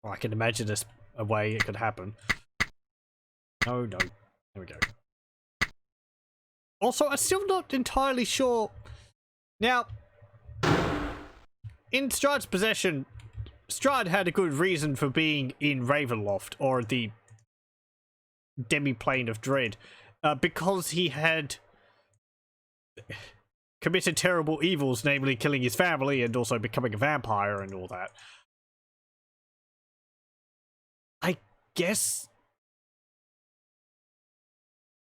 Or I can imagine a way it could happen. No. There we go. Also, I'm still not entirely sure. Now, in Strahd's possession, Strahd had a good reason for being in Ravenloft, or the demi-plane of dread, because he had committed terrible evils, namely killing his family and also becoming a vampire and all that. I guess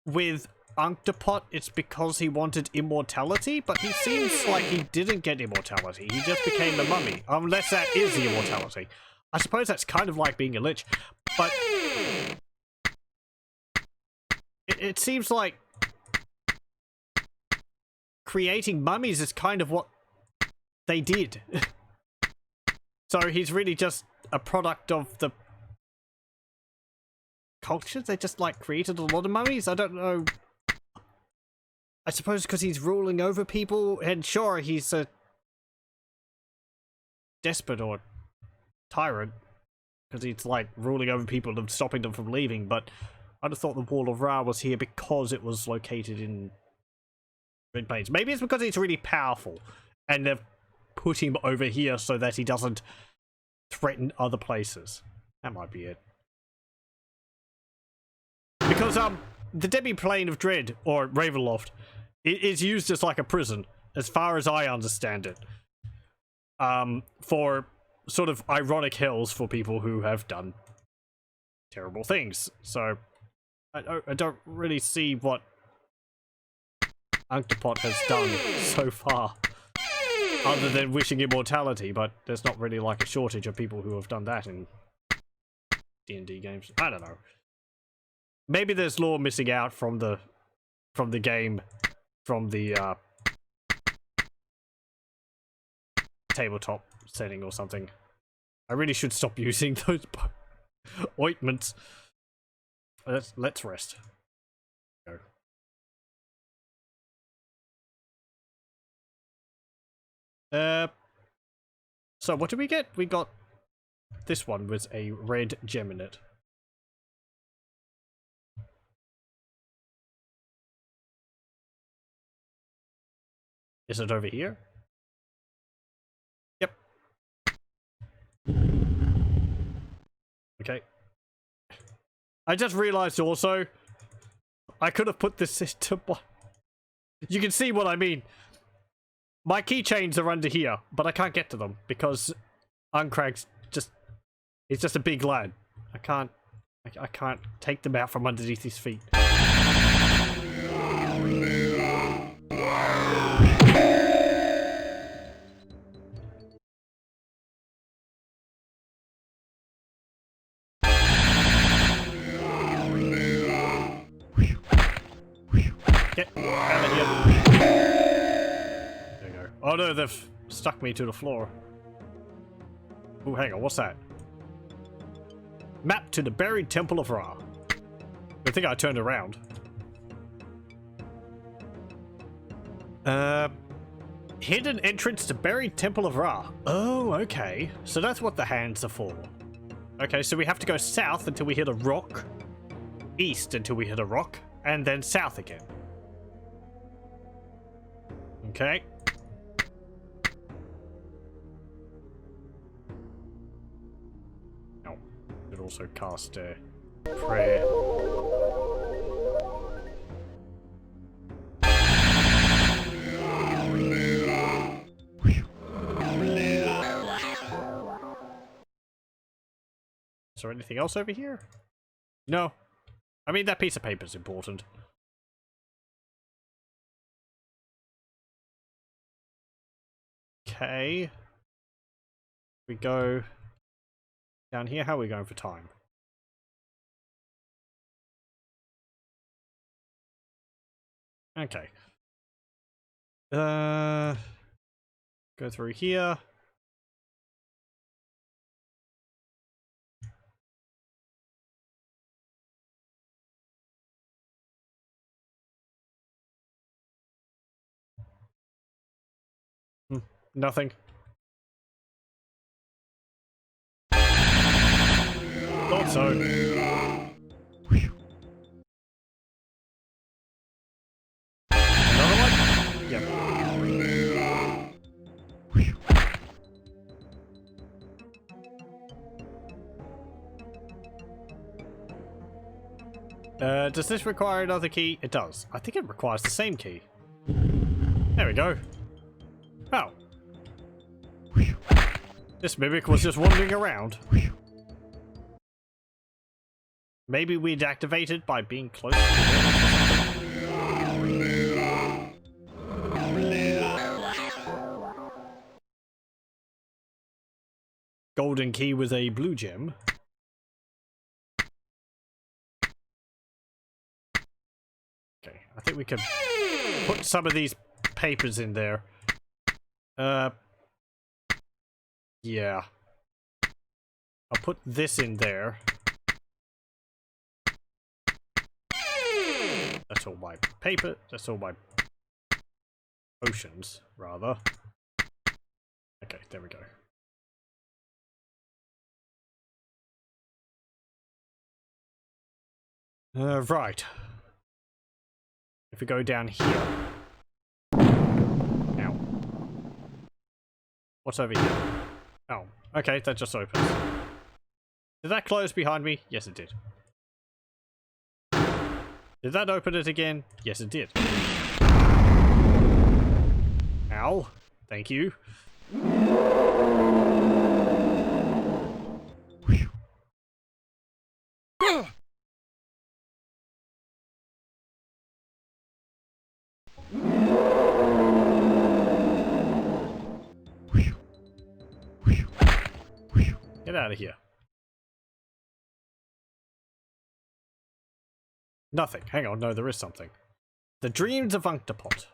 with Anhktepot, it's because he wanted immortality, but he seems like he didn't get immortality. He just became a mummy, unless that is the immortality. I suppose that's kind of like being a lich, but it seems like creating mummies is kind of what they did. So he's really just a product of the culture. They just like created a lot of mummies. I don't know. I suppose because he's ruling over people, and sure, he's a despot or tyrant, because he's like ruling over people and stopping them from leaving, but I'd have thought the Wall of Ra was here because it was located in Red Plains. Maybe it's because he's really powerful, and they've put him over here so that he doesn't threaten other places. That might be it. Because, the demi-plane of dread, or Ravenloft, it is used as like a prison, as far as I understand it. For sort of ironic hells for people who have done terrible things. So, I don't really see what Anhktepot has done so far, other than wishing immortality, but there's not really like a shortage of people who have done that in D&D games. I don't know. Maybe there's lore missing out from the game, from the tabletop setting or something. I really should stop using those ointments. Let's rest. Go. So what did we get? We got this one with a red gem in it. Is it over here? Yep. Okay. I just realized also, I could have put this into... You can see what I mean. My keychains are under here, but I can't get to them because Uncrag's just... He's just a big lad. I can't take them out from underneath his feet. Get out of here. There you go. Oh no, they've stuck me to the floor. Oh, hang on, what's that? Map to the buried temple of Ra. I think I turned around. Hidden entrance to buried Temple of Ra. Oh, okay. So that's what the hands are for. Okay, so we have to go south until we hit a rock. East until we hit a rock. And then south again. Okay. Oh, could also cast a prayer. Is there anything else over here? No. I mean, that piece of paper is important. Okay. We go down here. How are we going for time? Okay. Go through here. Nothing. Thought so. Another one? Yep. Does this require another key? It does. I think it requires the same key. There we go. Oh. This mimic was just wandering around. Maybe we'd activate it by being close to it. Golden key with a blue gem. Okay, I think we could put some of these papers in there. Yeah. I'll put this in there. That's all my paper. That's all my potions, rather. Okay, there we go. Right. If we go down here. Ow. What's over here? Oh, okay, that just opens. Did that close behind me? Yes, it did. Did that open it again? Yes, it did. Ow. Thank you. Get out of here. Nothing. Hang on, no, there is something. The Dreams of Anhktepot.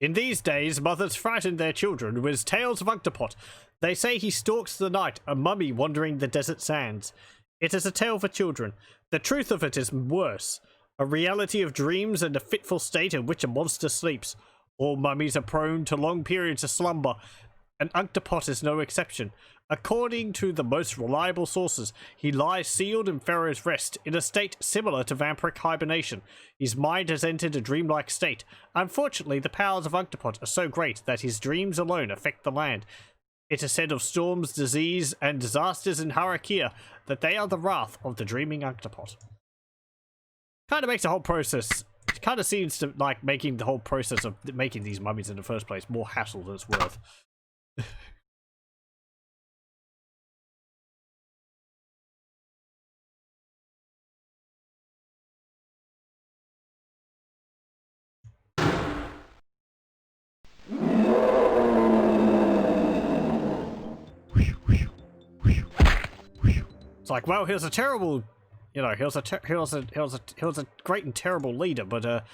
In these days, mothers frighten their children with tales of Anhktepot. They say he stalks the night, a mummy wandering the desert sands. It is a tale for children. The truth of it is worse. A reality of dreams and a fitful state in which a monster sleeps. All mummies are prone to long periods of slumber, and Anhktepot is no exception. According to the most reliable sources, he lies sealed in Pharaoh's Rest, in a state similar to vampiric hibernation. His mind has entered a dreamlike state. Unfortunately, the powers of Anhktepot are so great that his dreams alone affect the land. It is said of storms, disease, and disasters in Har'Akir that they are the wrath of the dreaming Anhktepot. Kind of makes the whole process... It kind of seems to like making the whole process of making these mummies in the first place more hassle than it's worth. It's like, well, he was a terrible, you know, he was a great and terrible leader, but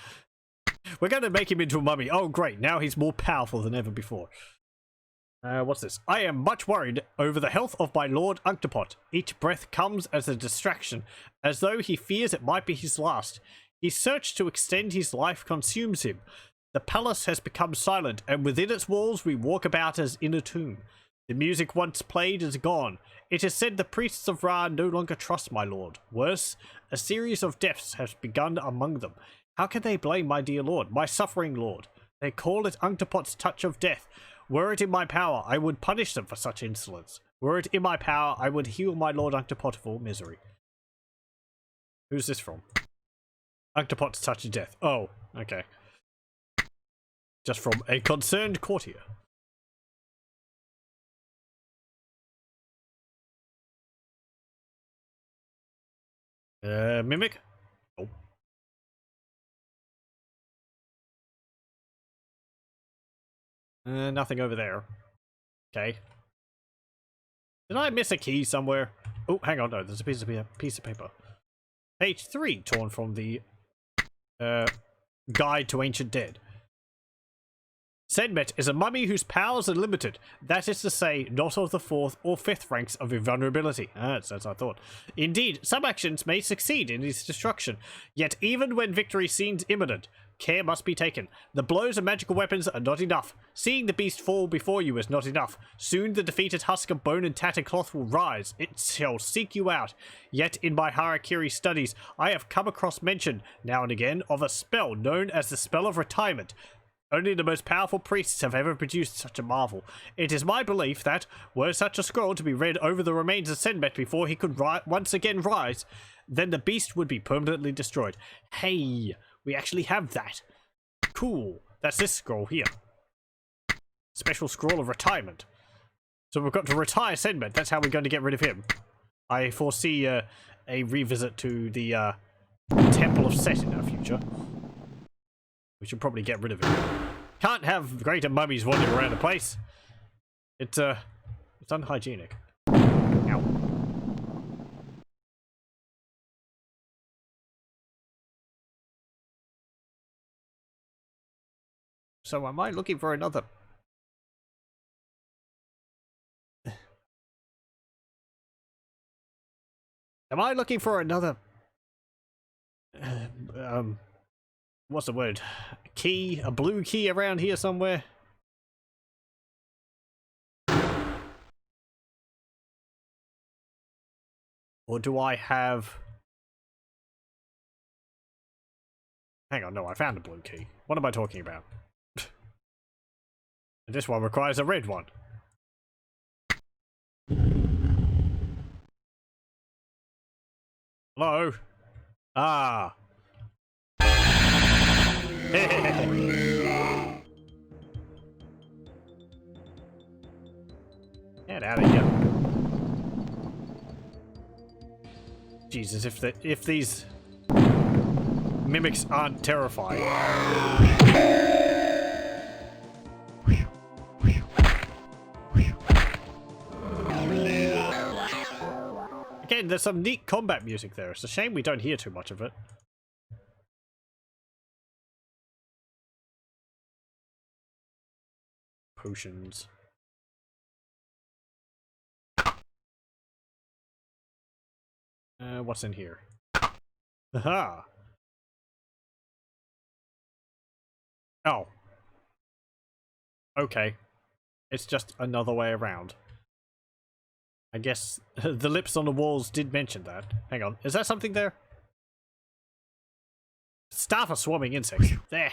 we're going to make him into a mummy. Oh, great! Now he's more powerful than ever before. What's this? I am much worried over the health of my Lord Anhktepot. Each breath comes as a distraction, as though he fears it might be his last. His search to extend his life consumes him. The palace has become silent, and within its walls we walk about as in a tomb. The music once played is gone. It is said the priests of Ra no longer trust my lord. Worse, a series of deaths has begun among them. How can they blame my dear lord, my suffering lord? They call it Anhktepot's touch of death. Were it in my power, I would punish them for such insolence. Were it in my power, I would heal my lord Anhktepot of all misery. Who's this from? Anhktepot's touch of death. Oh, okay. Just from a concerned courtier. Mimic? Oh. Nothing over there. Okay. Did I miss a key somewhere? Oh, hang on. No, there's a piece of paper. Page 3, torn from the Guide to Ancient Dead. Sekhmet is a mummy whose powers are limited. That is to say, not of the 4th or 5th ranks of invulnerability. That's as I thought. Indeed, some actions may succeed in its destruction. Yet even when victory seems imminent, care must be taken. The blows of magical weapons are not enough. Seeing the beast fall before you is not enough. Soon the defeated husk of bone and tattered cloth will rise. It shall seek you out. Yet in my Har'Akir studies, I have come across mention, now and again, of a spell known as the Spell of Retirement. Only the most powerful priests have ever produced such a marvel. It is my belief that, were such a scroll to be read over the remains of Sekhmet before he could once again rise, then the beast would be permanently destroyed. Hey, we actually have that. Cool. That's this scroll here. Special scroll of retirement. So we've got to retire Sekhmet. That's how we're going to get rid of him. I foresee a revisit to the Temple of Set in our future. We should probably get rid of him. Can't have greater mummies wandering around the place. It's unhygienic. Ow. So am I looking for another? Am I looking for another? What's the word? Key? A blue key around here somewhere? Or do I have... Hang on, no, I found a blue key. What am I talking about? This one requires a red one. Hello? Ah. Get out of here. Jesus, if these mimics aren't terrifying. Again, there's some neat combat music there. It's a shame we don't hear too much of it. Potions. What's in here? Aha! Oh. Okay. It's just another way around. I guess the lips on the walls did mention that. Hang on. Is that something there? Staff of swarming insects. There.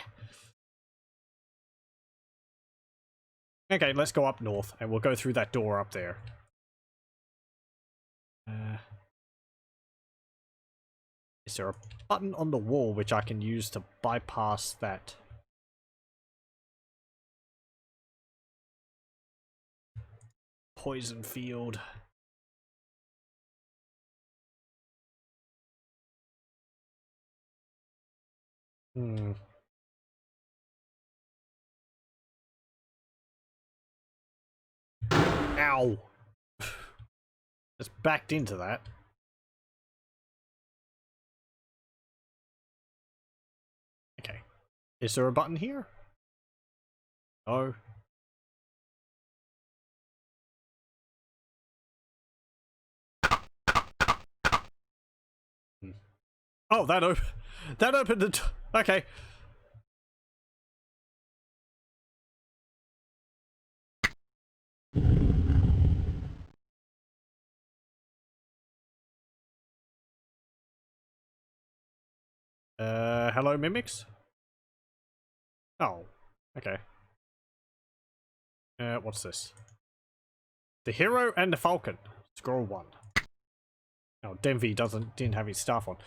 Okay, let's go up north, and we'll go through that door up there. Is there a button on the wall which I can use to bypass that? Poison field. Ow! Just backed into that. Okay. Is there a button here? No. Oh, that opened the okay. Hello, mimics? Oh, okay. What's this? The Hero and the Falcon. Scroll 1. Oh, Denvi didn't have his staff on.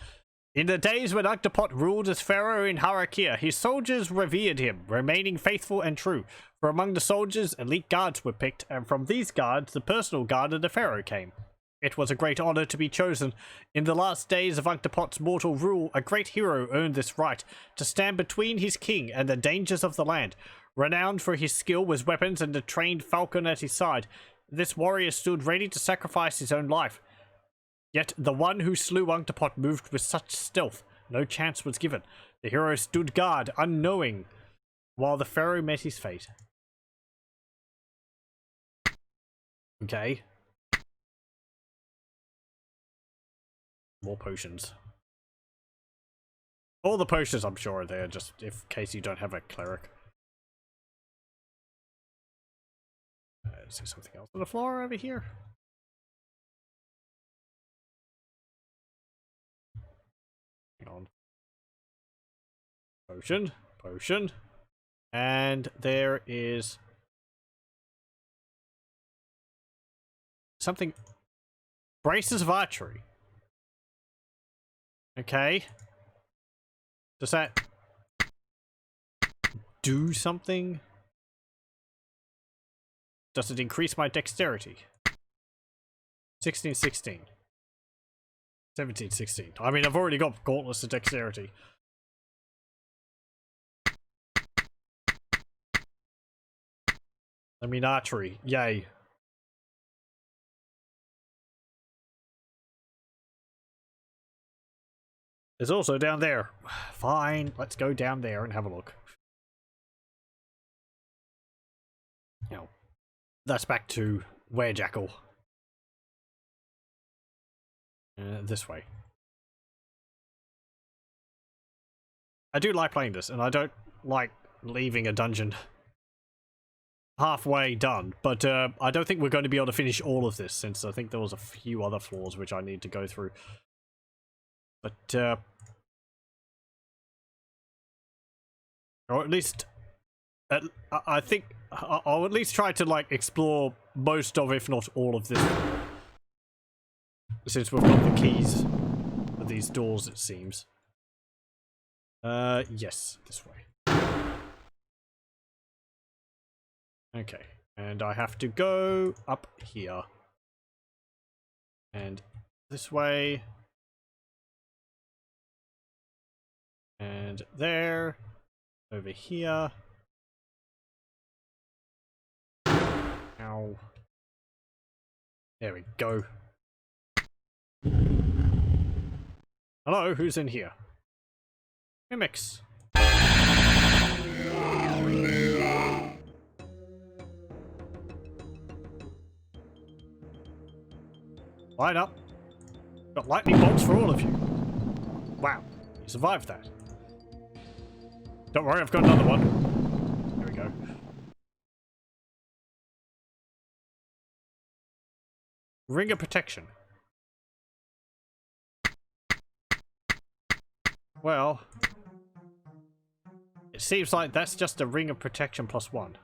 In the days when Anhktepot ruled as pharaoh in Har'Akir, his soldiers revered him, remaining faithful and true. For among the soldiers, elite guards were picked, and from these guards, the personal guard of the pharaoh came. It was a great honor to be chosen. In the last days of Anhktepot's mortal rule, a great hero earned this right, to stand between his king and the dangers of the land. Renowned for his skill with weapons and a trained falcon at his side, this warrior stood ready to sacrifice his own life. Yet the one who slew Anhktepot moved with such stealth, no chance was given. The hero stood guard, unknowing, while the pharaoh met his fate. Okay. More potions. All the potions, I'm sure, are there, just in case you don't have a cleric. Is there something else on the floor over here? Hang on. Potion, potion. And there is something. Braces of archery. Okay. Does that do something? Does it increase my dexterity? 16, 16. 17, 16. I mean, I've already got gauntlets of dexterity. I mean, archery. Yay. There's also down there. Fine, let's go down there and have a look. Now, that's back to Werejackal. This way. I do like playing this, and I don't like leaving a dungeon halfway done, but I don't think we're going to be able to finish all of this, since I think there was a few other floors which I need to go through. But, or at least, I think I'll at least try to, like, explore most of, if not all of this, since we've got the keys for these doors, it seems. Yes, this way. Okay, and I have to go up here. And this way. And there. Over here. Ow. There we go. Hello, who's in here? Mimics. Line up. Got lightning bolts for all of you. Wow, you survived that. Don't worry, I've got another one. There we go. Ring of protection. Well, it seems like that's just a ring of protection plus 1.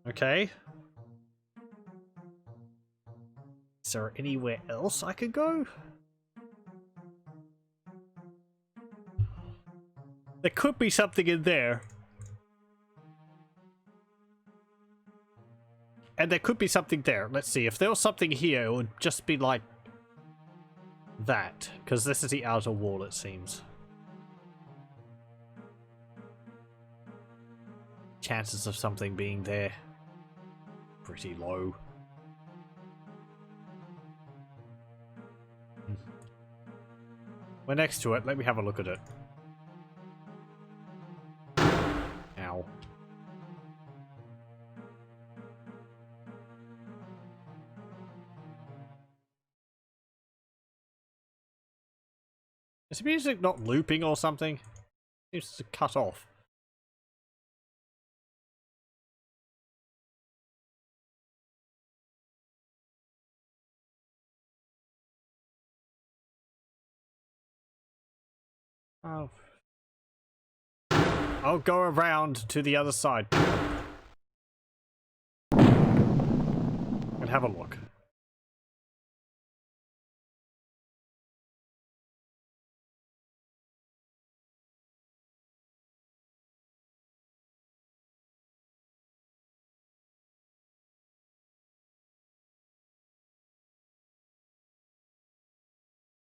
Okay. Is there anywhere else I could go? There could be something in there. And there could be something there. Let's see. If there was something here, it would just be like that. Because this is the outer wall, it seems. Chances of something being there, pretty low. We're next to it. Let me have a look at it. Ow. Is the music not looping or something? Seems to cut off. Oh. I'll go around to the other side. And have a look.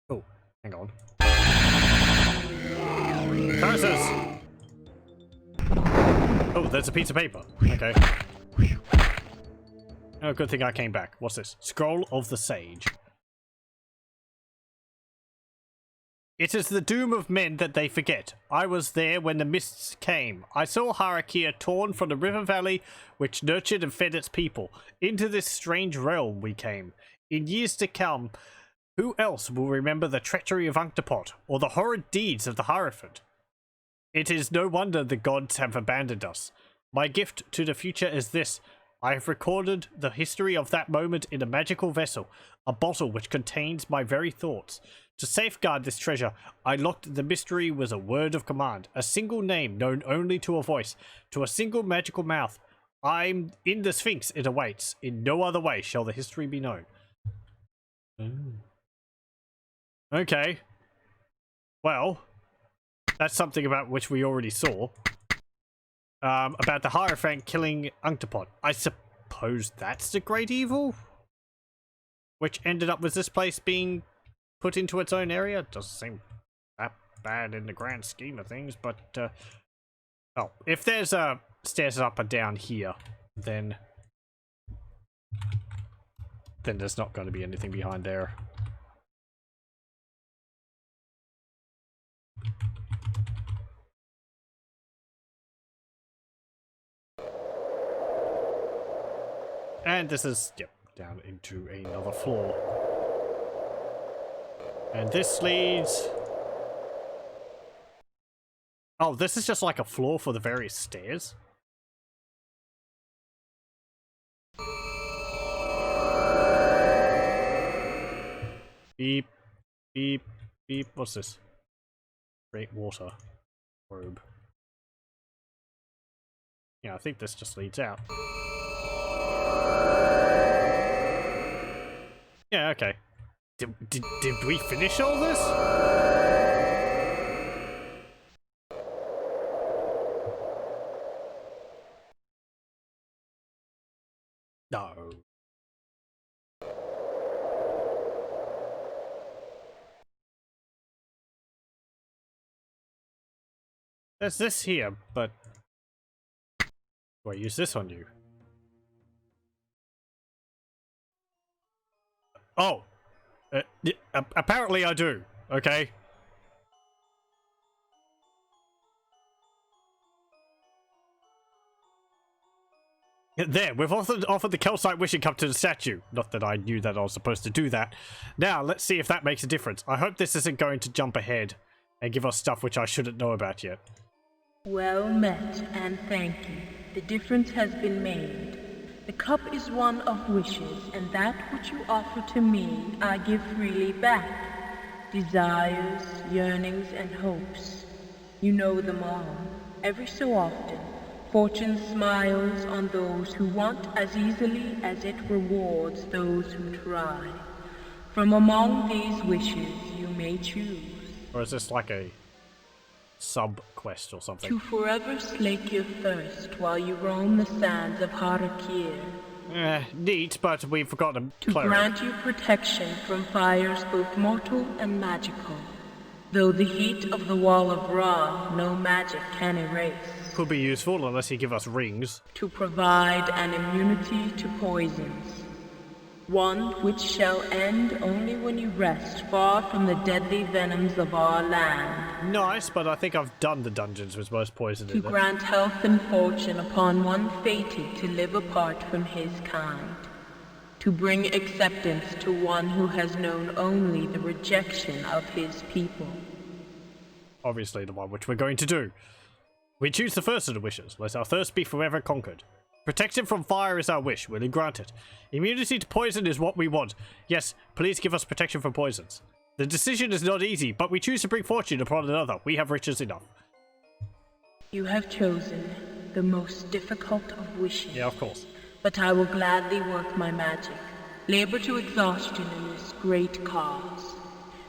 Oh, hang on. Curses! Oh, there's a piece of paper. Okay. Oh, good thing I came back. What's this? Scroll of the Sage. It is the doom of men that they forget. I was there when the mists came. I saw Har'Akir torn from the river valley which nurtured and fed its people. Into this strange realm we came. In years to come, who else will remember the treachery of Anhktepot or the horrid deeds of the Hierophant? It is no wonder the gods have abandoned us. My gift to the future is this. I have recorded the history of that moment in a magical vessel, a bottle which contains my very thoughts. To safeguard this treasure, I locked the mystery with a word of command, a single name known only to a voice, to a single magical mouth. I'm in the Sphinx it awaits. In no other way shall the history be known. Okay. Well, that's something about which we already saw. About the Hierophant killing Anhktepot. I suppose that's the great evil? Which ended up with this place being put into its own area? Doesn't seem that bad in the grand scheme of things, but... oh, if there's stairs up and down here, then there's not going to be anything behind there. And this is, yep, down into another floor. And this leads... oh, this is just like a floor for the various stairs? Beep, beep, beep. What's this? Great water. Robe. Yeah, I think this just leads out. Yeah, okay. Did we finish all this? No. There's this here, but... do I use this on you? Oh! Apparently I do, okay? There, we've offered the calcite wishing cup to the statue. Not that I knew that I was supposed to do that. Now, let's see if that makes a difference. I hope this isn't going to jump ahead and give us stuff which I shouldn't know about yet. Well met, and thank you. The difference has been made. The cup is one of wishes, and that which you offer to me, I give freely back. Desires, yearnings, and hopes. You know them all. Every so often, fortune smiles on those who want as easily as it rewards those who try. From among these wishes, you may choose. Or is this like a sub-quest or something? To forever slake your thirst while you roam the sands of Har'Akir. Neat, but we've forgotten to grant you protection from fires both mortal and magical. Though the heat of the wall of Ra no magic can erase. Could be useful unless you give us rings. To provide an immunity to poisons. One which shall end only when you rest far from the deadly venoms of our land. Nice, but I think I've done the dungeons with most poison in To them. grant health and fortune upon one fated to live apart from his kind. To bring acceptance to one who has known only the rejection of his people. Obviously the one which we're going to do. We choose the first of the wishes. Let our thirst be forever conquered. Protection from fire is our wish. Will you grant it? Immunity to poison is what we want. Yes, please give us protection from poisons. The decision is not easy, but we choose to bring fortune upon another. We have riches enough. You have chosen the most difficult of wishes. Yeah, of course. But I will gladly work my magic, labor to exhaustion in this great cause.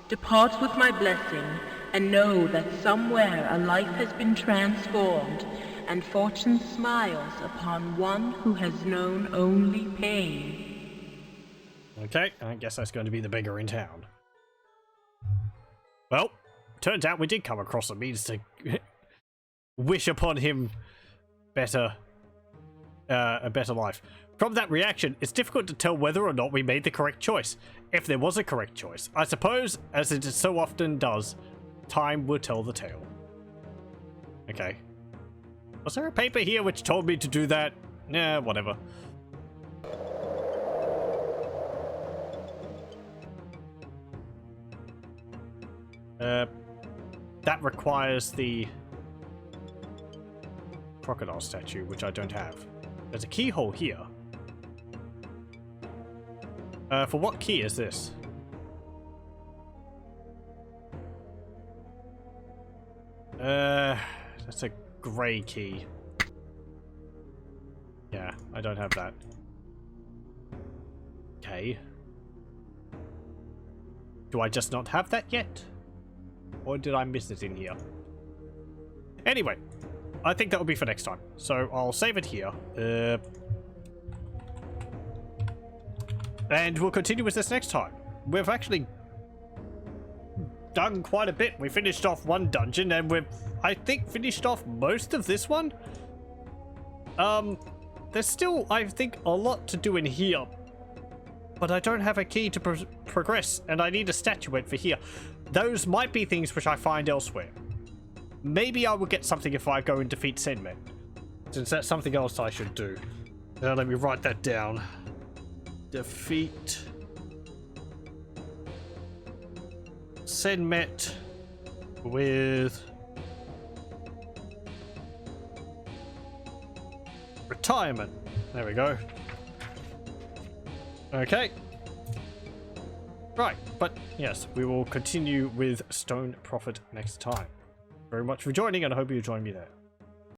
Depart with my blessing, and know that somewhere a life has been transformed, and fortune smiles upon one who has known only pain. Okay, I guess that's going to be the beggar in town. Well, turns out we did come across a means to wish upon him a better life. From that reaction, it's difficult to tell whether or not we made the correct choice. If there was a correct choice, I suppose, as it so often does, time will tell the tale. Okay. Was there a paper here which told me to do that? Nah, whatever. That requires the crocodile statue, which I don't have. There's a keyhole here. For what key is this? That's a grey key. Yeah, I don't have that. Okay. Do I just not have that yet? Or did I miss it in here? Anyway, I think that will be for next time. So I'll save it here. And we'll continue with this next time. We've actually done quite a bit. We finished off one dungeon and we've, I think, finished off most of this one. There's still, I think, a lot to do in here. But I don't have a key to progress, and I need a statuette for here. Those might be things which I find elsewhere. Maybe I will get something if I go and defeat Senmet, since that's something else I should do. Now let me write that down. Defeat Senmet with retirement. There we go. Okay. Right, but yes, we will continue with Stone Prophet next time. Very much for joining, and I hope you join me there.